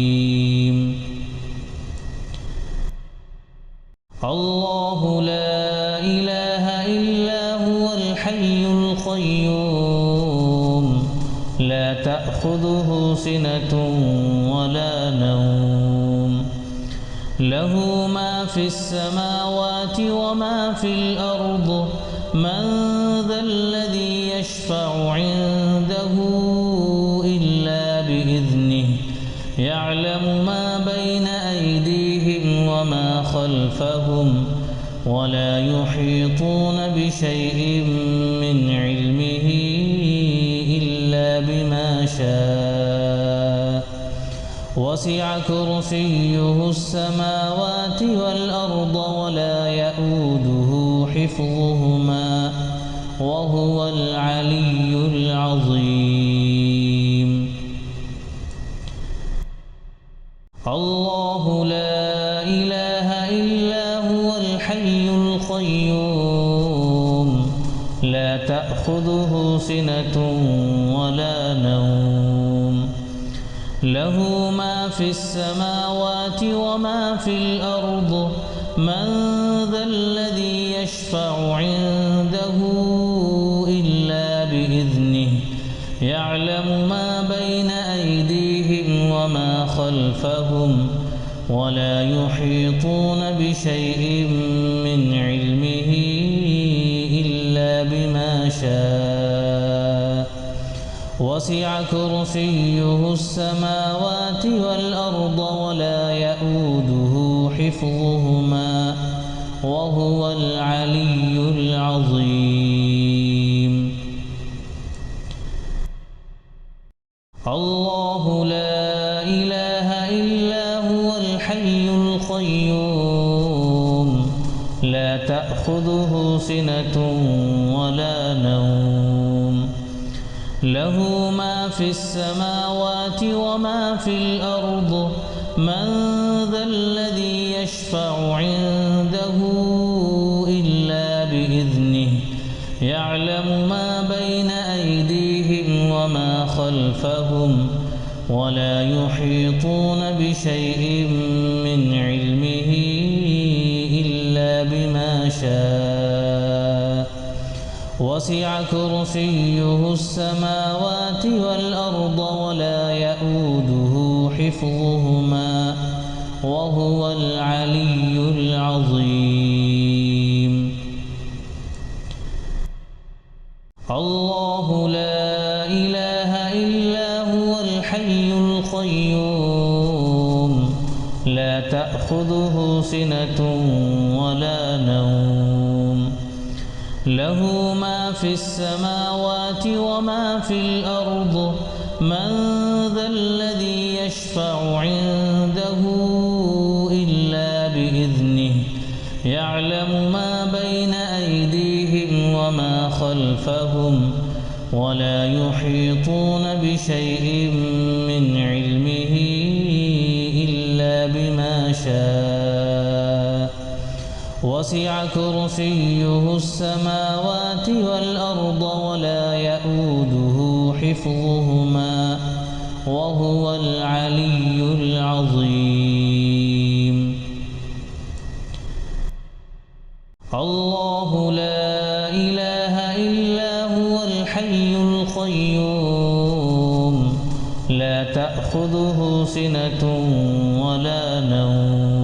الله لا إله إلا هو الحي القيوم لا تأخذه سنة ولا نوم له ما في السماوات وما في الأرض من ذا الذي يشفع عنده إلا بإذنه يعلم ما بين أيديهم وما خلفهم ولا يحيطون بشيء من علمه إلا بما شاء وسع كرسيه السماوات والأرض ولا يئوده حفظهما وهو العلي العظيم الله لا إله إلا هو الحي القيوم لا تأخذه سنة ولا نوم له ما في السماوات وما في الأرض من ذا الذي يشفع عنده إلا بإذنه يعلم ما بين أيديهم وما خلفهم ولا يحيطون بشيء من علمه إلا بما شاء وسع كرسيه السماوات والأرض ولا يئوده حفظهما وهو العلي العظيم الله لا إله إلا هو الحي القيوم لا تأخذه سنة ولا نوم له ما في السماوات وما في الأرض من ذا الذي يشفع عنده إلا بإذنه يعلم ما بين أيديهم وما خلفهم ولا يحيطون بشيء من علمه إلا بما شاء وسع كرسيه السماوات والأرض ولا يئوده حفظهما وهو العلي العظيم الله لا إله إلا هو الحي القيوم لا تأخذه سنة ولا نوم له ما في السماوات وما في الأرض من ذا الذي يشفع عنده إلا بإذنه يعلم ما بين أيديهم وما خلفهم ولا يحيطون بشيء من علمه إلا بما شاء وسع كرسيه السماوات والأرض ولا يئوده حفظهما وهو العلي العظيم الله لا إله إلا هو الحي القيوم لا تأخذه سنة ولا نوم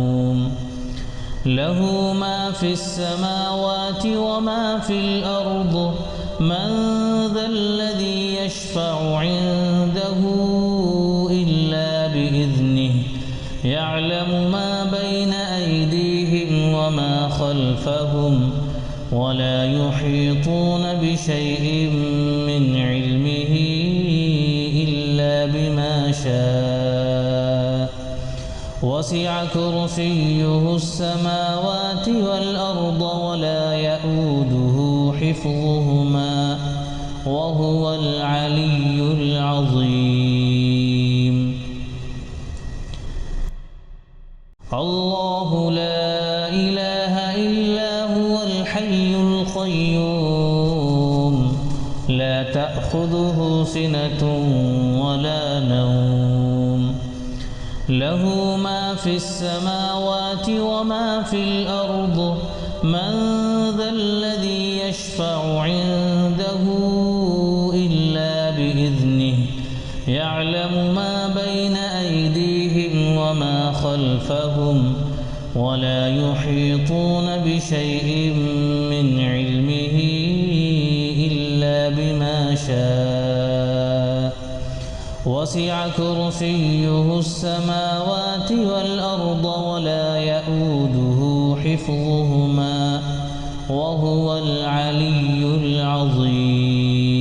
له ما في السماوات وما في الأرض من ذا الذي يشفع عنده إلا بإذنه خلفهم ولا يحيطون بشيء من علمه إلا بما شاء وسع كرسيه السماوات والأرض ولا يئوده حفظهما وهو العلي العظيم الله لا إله إلا هو الحي القيوم لا تأخذه سنة ولا نوم له ما في السماوات وما في الأرض من ذا الذي يشفع عنده إلا بإذنه يعلم ما بين أيديهم وما خلفهم ولا يحيطون بشيء من علمه إلا بما شاء وسع كرسيه السماوات والأرض ولا يئوده حفظهما وهو العلي العظيم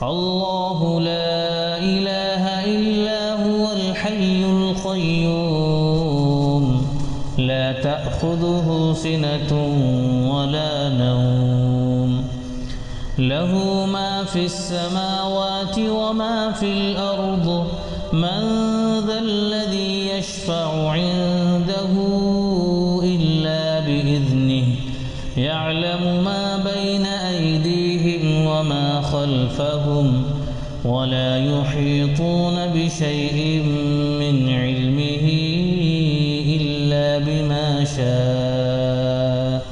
الله لا إله إلا هو الحي القيوم لا تأخذه سنة ولا نوم له ما في السماوات وما في الأرض من ذا الذي يشفع عنده إلا بإذنه يعلم ما بين أيديهم وما خلفهم ولا يحيطون بشيء من علمه إلا بما شاء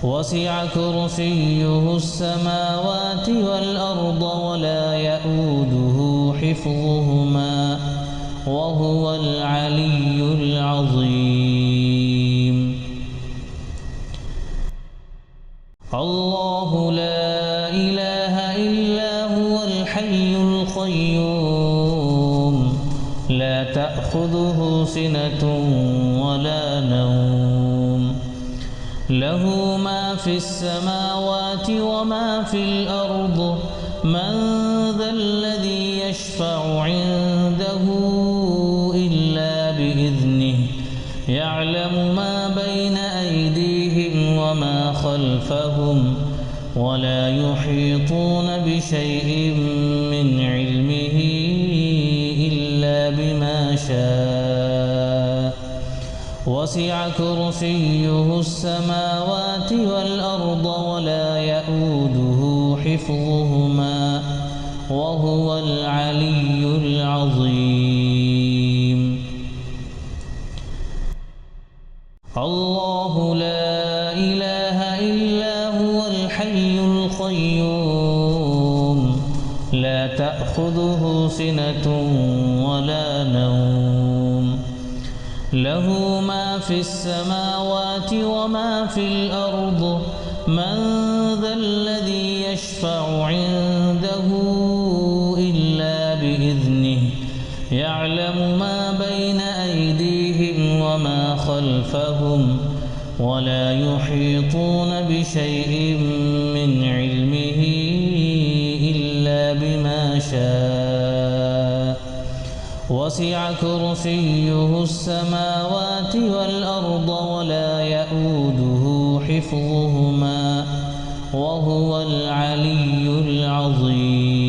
وسع كرسيه السماوات والأرض ولا يئوده حفظهما وهو العلي العظيم الله لا إله إلا هو الحي القيوم لا تأخذه سنة ولا نوم له ما في السماوات وما في الأرض من ذا الذي يشفع عنده إلا بإذنه يعلم ما بين أيديهم وما خلفهم ولا يحيطون بشيء من علمه إلا بما شاء وسع كرسيه السماوات والأرض ولا يئوده حفظهما وهو العلي العظيم الله لا إله إلا هو الحي القيوم لا تأخذه سنة ولا نوم له ما في السماوات وما في الأرض من ذا الذي يشفع عنده إلا بإذنه يعلم ما بين أيديهم وما خلفهم ولا يحيطون بشيء من علمه إلا بما شاء وسع كرسيه السماوات والأرض ولا يئوده حفظهما وهو العلي العظيم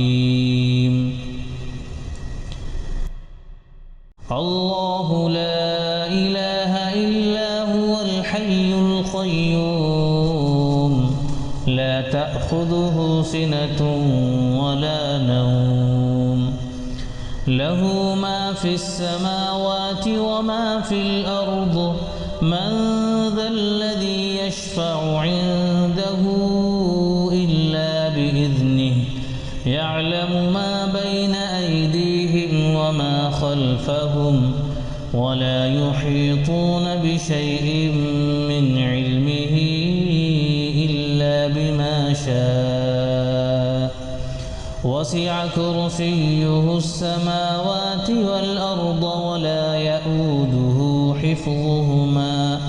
الله لا إله إلا هو الحي القيوم لا تأخذه سنة ولا نوم له ما في السماوات وما في الأرض من ذا الذي يشفع عنده إلا بإذنه يعلم ما بين أيديهم وما خلفهم ولا يحيطون بشيء من علمه إلا بما شاء وسع كرسيه السماوات والأرض ولا يئوده حفظهما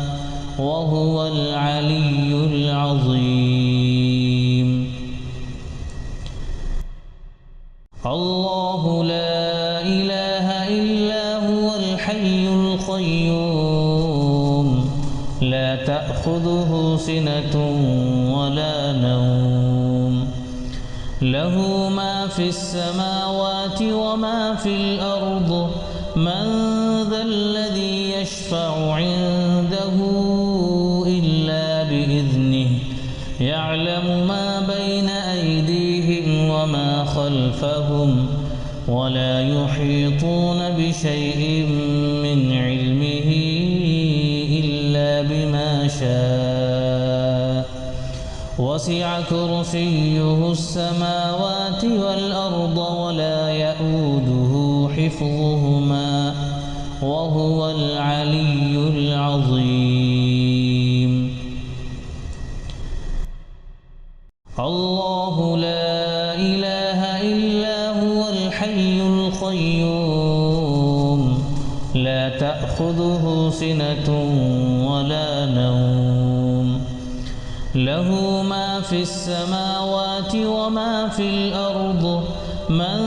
وهو العلي العظيم. الله لا إله إلا هو الحي القيوم لا تأخذه سنة ولا نوم له ما في السماوات وما في الأرض من ذا الذي يشفع عنده إلا بإذنه يعلم ما بين أيديهم وما خلفهم ولا يحيطون بشيء من علمه إلا بما شاء وسع كرسيه السماوات والأرض ولا يئوده حفظهما وهو العلي العظيم. الله لا إله إلا هو الحي القيوم لا تأخذه سنة ولا نوم له ما في السماوات وما في الأرض من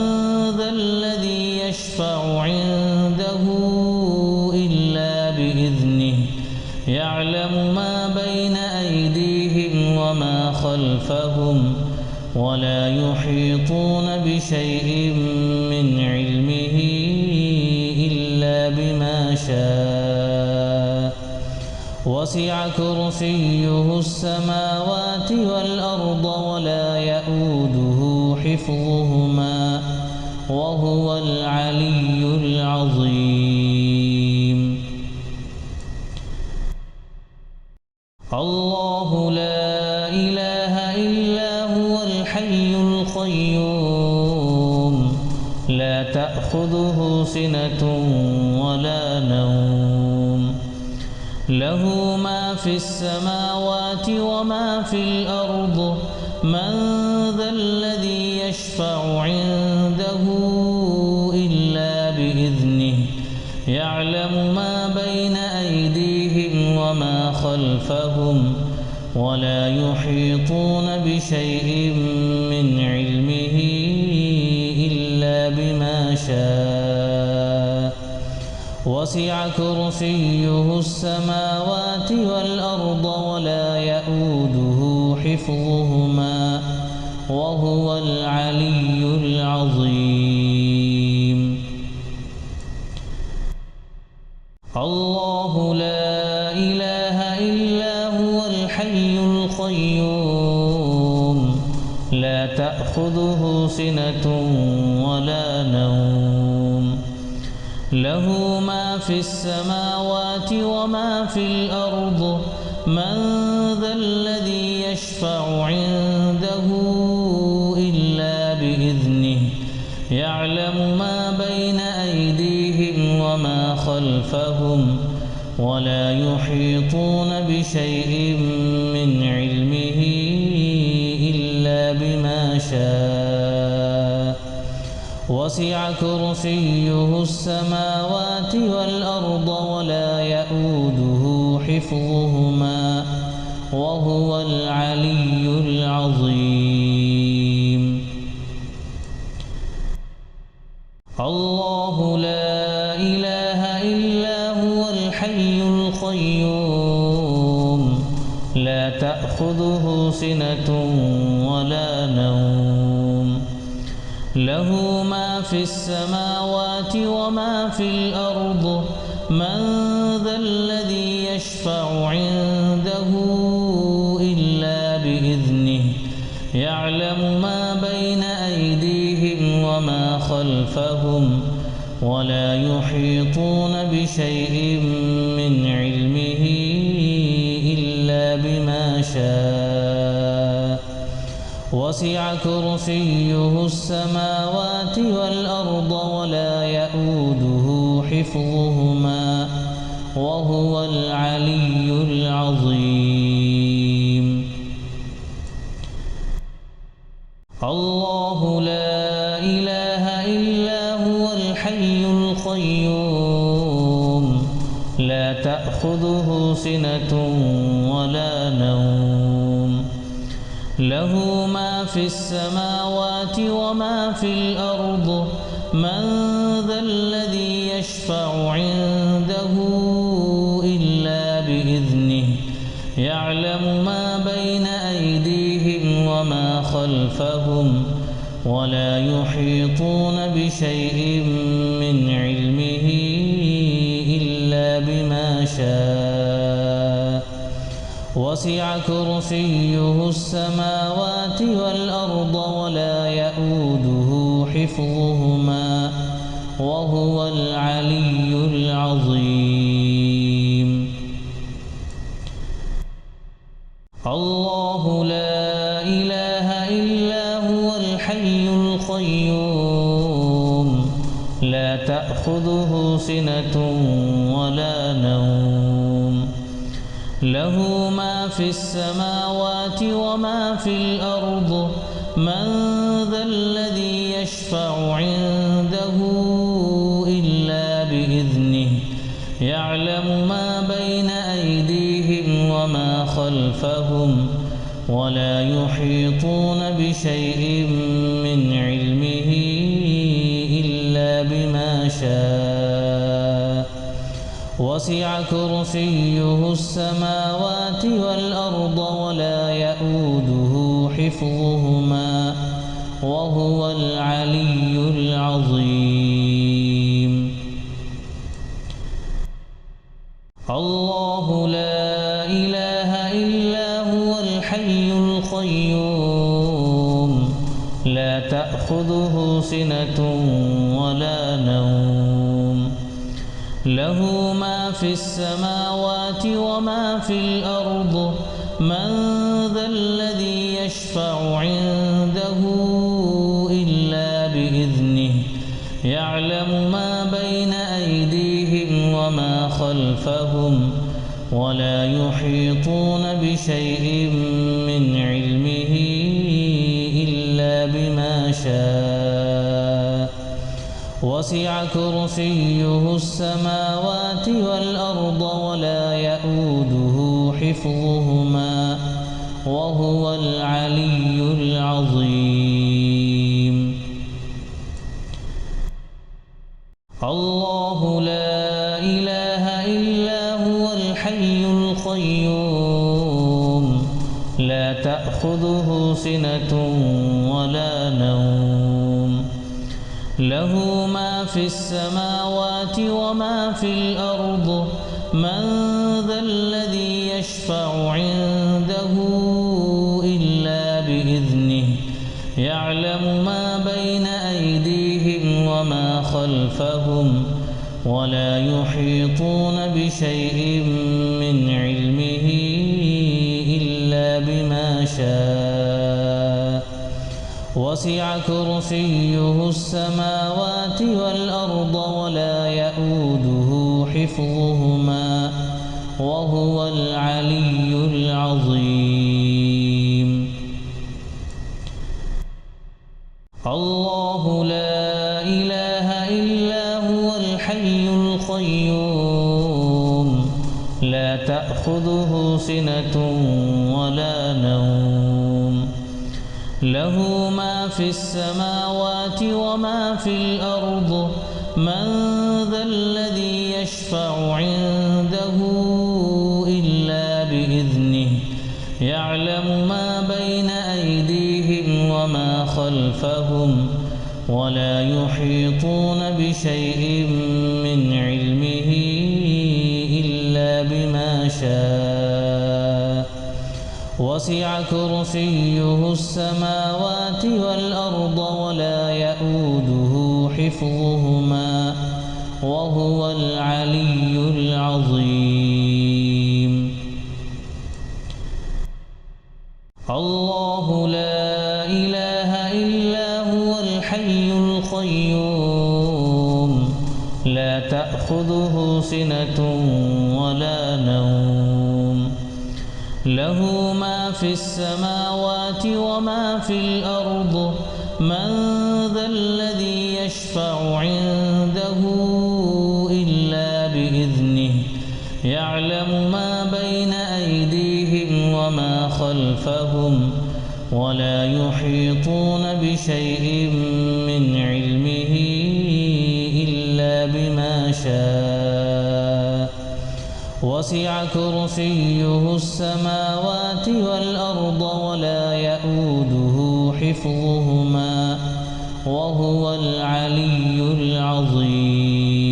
ذا الذي يشفع عنده إلا بإذنه يعلم ما بين أيديهم وما خلفهم ولا يحيطون بشيء من علمه إلا بما شاء وسع كرسيه السماوات والأرض ولا يئوده حفظهما وهو العلي العظيم. الله لا إله إلا هو الحي القيوم لا تأخذه سنة ولا نوم له ما في السماوات وما في الأرض من ذا الذي يشفع عنده إلا بإذنه يعلم ما بين أيديهم وما خلفهم ولا يحيطون بشيء من علمه إلا بما شاء وسع كرسيه السماوات والأرض ولا يئوده حفظهما وهو العلي العظيم. الله لا إله إلا هو الحي القيوم لا تأخذه سنة ولا نوم له ما في السماوات وما في الأرض من ذا الذي يشفع عنده إلا بإذنه يعلم ما بين أيديهم وما خلفهم ولا يحيطون بشيء من علمه إلا بما شاء وسع كرسيه السماوات والأرض ولا يئوده حفظهما وهو العلي العظيم. الله لا إله إلا هو الحي القيوم لا تأخذه سنة ولا نوم له ما في السماوات وما في الأرض من ذا الذي يشفع عنده إلا بإذنه يعلم ما بين أيديهم وما خلفهم ولا يحيطون بشيء من علمه إلا بما شاء وسع كرسيه السماوات والأرض ولا يئوده حفظهما وهو العلي العظيم. الله لا إله إلا هو الحي القيوم لا تأخذه سنة ولا نوم له ما في السماوات وما في الأرض من ذا الذي يشفع عنده إلا بإذنه يعلم ما بين أيديهم وما خلفهم ولا يحيطون بشيء من علمه إلا بما شاء وسع كرسيه السماوات والأرض ولا يؤوده حفظهما وهو العلي العظيم الله لا إله إلا هو الحي القيوم لا تأخذه سنة ولا نوم له ما في السماوات وما في الأرض من ذا الذي يشفع عنده إلا بإذنه يعلم ما بين أيديهم وما خلفهم ولا يحيطون بشيء من علمه إلا بما شاء وسع كرسيه السماوات والأرض ولا يؤوده حفظهما وهو العلي العظيم الله لا إله إلا هو الحي القيوم لا تأخذه سنة ولا نوم له ما في السماوات وما في الأرض من ذا الذي يشفع عنده إلا بإذنه يعلم ما بين أيديهم وما خلفهم ولا يحيطون بشيء من علمه إلا بما شاء وسع كرسيه السماوات والأرض ولا يؤوده حفظهما وهو العلي العظيم الله لا إله إلا هو الحي القيوم لا تأخذه سنة ولا نوم له ما في السماوات وما في الأرض من ذا الذي يشفع عنده إلا بإذنه يعلم ما بين أيديهم وما خلفهم ولا يحيطون بشيء من علمه إلا بما شاء وسع كرسيه السماوات والأرض ولا يؤوده حفظهما وهو العلي العظيم الله لا إله إلا هو الحي القيوم لا تأخذه سنة ولا نوم له ما في السماوات وما في الأرض من ذا الذي يشفع عنده إلا بإذنه يعلم ما بين أيديهم وما خلفهم ولا يحيطون بشيء من علمه إلا بما شاء وسع كرسيه السماوات والأرض ولا يؤوده حفظهما وهو العلي العظيم الله لا إله إلا هو الحي القيوم لا تأخذه سنة ولا نوم له ما في السماوات وما في الأرض من ذا الذي يشفع عنده إلا بإذنه يعلم خلفهم ولا يحيطون بشيء من علمه إلا بما شاء وسع كرسيه السماوات والأرض ولا يئوده حفظهما وهو العلي العظيم.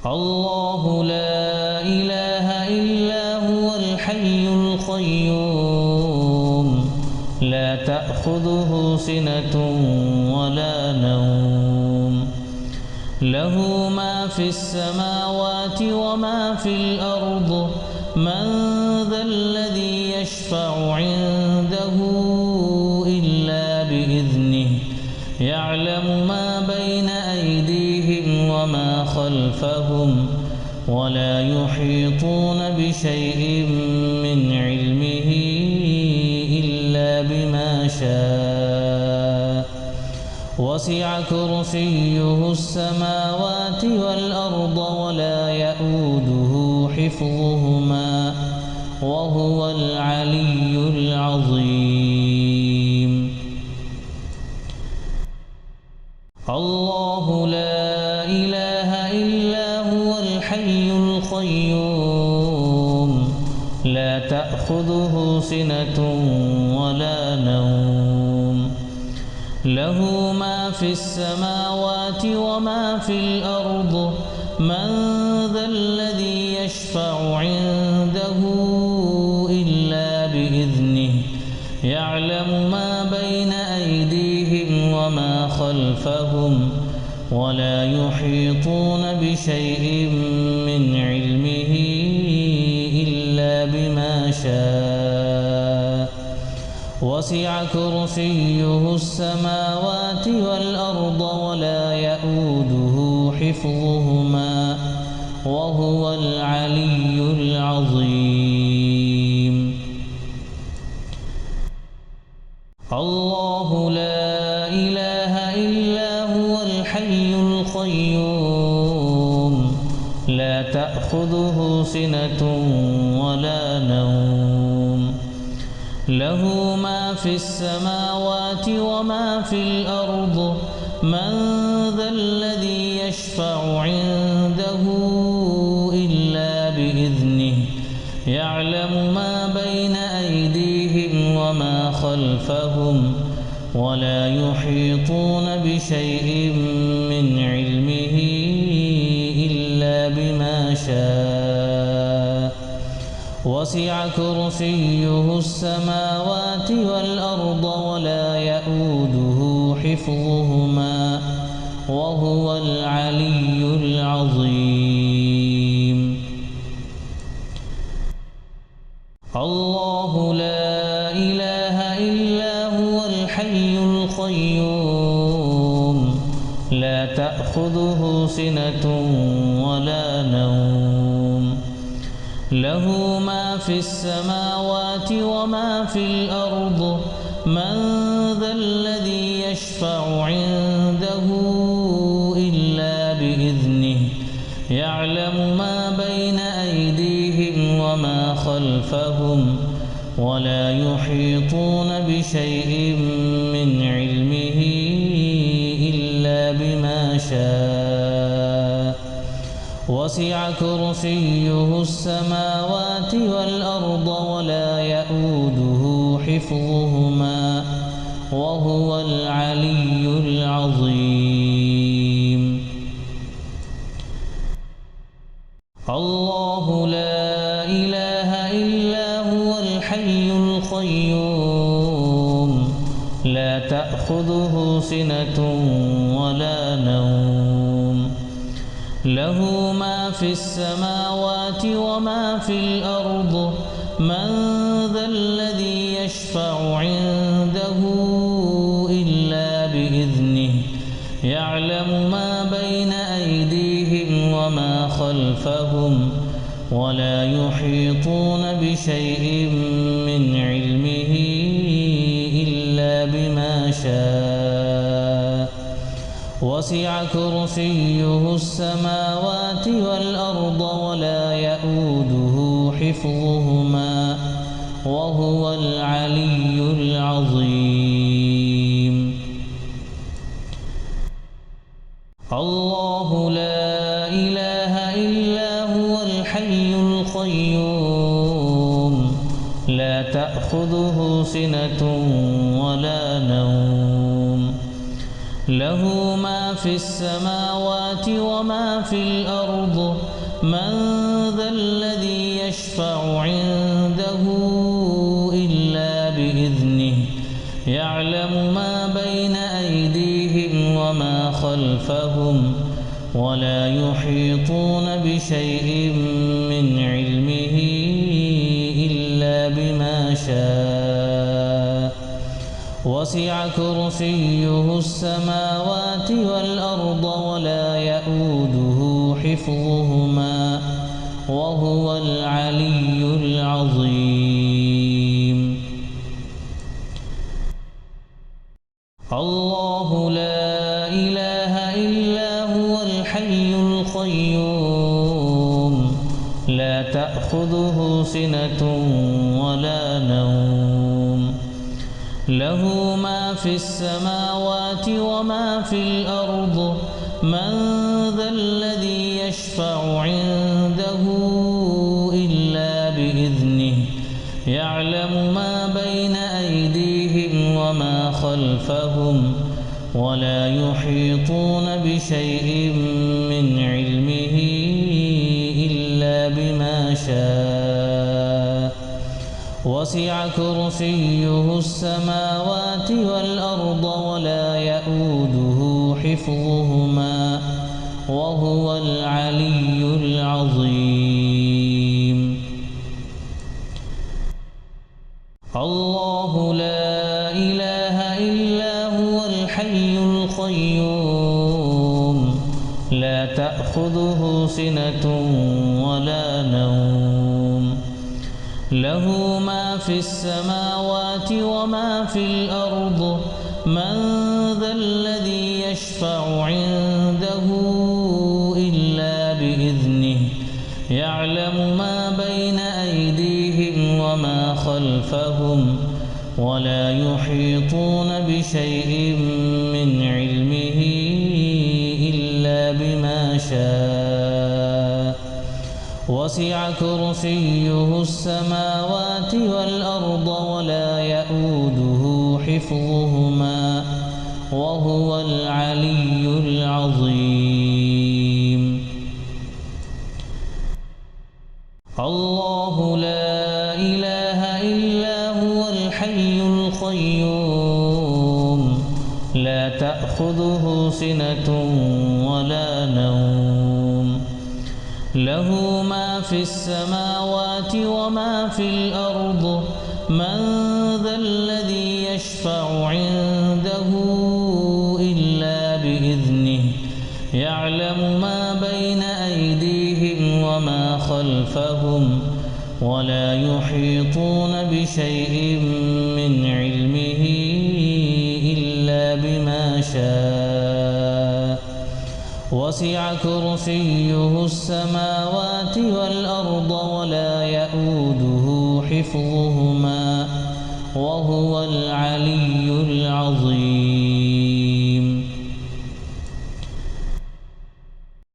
الله لا إله إلا هو الحي القيوم لا تأخذه سنة ولا نوم له ما في السماوات وما في الأرض من ذا الذي يشفع عنده إلا بإذنه يعلم ما بين أيديهم وما خلفهم ولا يحيطون بشيء من علمه إلا بما شاء وسع كرسيه السماوات والأرض ولا يئوده حفظهما وهو العلي العظيم. الله لا إله إلا هو الحي القيوم لا تأخذه سنة ولا نوم له ما في السماوات وما في الأرض من ذا الذي يشفع عنده إلا بإذنه يعلم ما بين أيديهم وما خلفهم ولا يحيطون بشيء من علمه إلا بما شاء وسع كرسيه السماوات والأرض ولا يئوده حفظهما وهو العلي العظيم. الله لا إله إلا هو الحي القيوم لا تأخذه سنة ولا نوم له ما في السماوات وما في الأرض من ذا الذي يشفع عنده إلا بإذنه يعلم ما بين أيديهم وما خلفهم ولا يحيطون بشيء من علمه إلا بما شاء وسع كرسيه السماوات والأرض ولا يئوده حفظهما وهو العلي العظيم. الله لا إله إلا هو الحي القيوم لا تأخذه سنة ولا نوم له ما في السماوات وما في الأرض من ذا الذي يشفع عنده إلا بإذنه يعلم ما بين أيديهم وما خلفهم ولا يحيطون بشيء من علمه إلا بما شاء وسع كرسيه السماوات والأرض ولا يئوده حفظهما وهو العلي العظيم. الله لا إله إلا هو الحي القيوم لا تأخذه سنة ولا نوم له ما في السماوات وما في الأرض من ذا الذي يشفع عنده إلا بإذنه يعلم ما بين أيديهم وما خلفهم ولا يحيطون بشيء من علمه إلا بما شاء وسع كرسيه السماوات والأرض ولا يئوده حفظهما وهو العلي العظيم. الله لا إله إلا هو الحي القيوم لا تأخذه سنة ولا نوم له ما في السماوات وما في الأرض من ذا الذي يشفع عنده إلا بإذنه يعلم ما بين أيديهم وما خلفهم ولا يحيطون بشيء من علمه إلا بما شاء وسع كرسيه السماوات والأرض ولا يئوده حفظهما وهو العلي العظيم. الله لا إله إلا هو الحي القيوم لا تأخذه سنة ولا نوم له ما في السماوات وما في الأرض من ذا الذي يشفع عنده إلا بإذنه يعلم ما بين أيديهم وما خلفهم ولا يحيطون بشيء من علمه إلا بما شاء وسع كرسيه السماوات والأرض ولا يئوده حفظهما وهو العلي العظيم. الله لا إله إلا هو الحي القيوم لا تأخذه سنة ولا نوم له ما في السماوات وما في الأرض من ذا الذي يشفع عنده إلا بإذنه يعلم ما بين أيديهم وما خلفهم ولا يحيطون بشيء من علمه إلا بما شاء وسع كرسيه السماوات والأرض ولا يئوده حفظهما وهو العلي العظيم. الله لا إله إلا هو الحي القيوم لا تأخذه سنة ولا نوم له ما في السماوات وما في الأرض من ذا الذي يشفع عنده إلا بإذنه يعلم ما بين أيديهم وما خلفهم ولا يحيطون بشيء من علمه إلا بما شاء وسع كرسيه السماوات والأرض ولا يئوده حفظهما وهو العلي العظيم.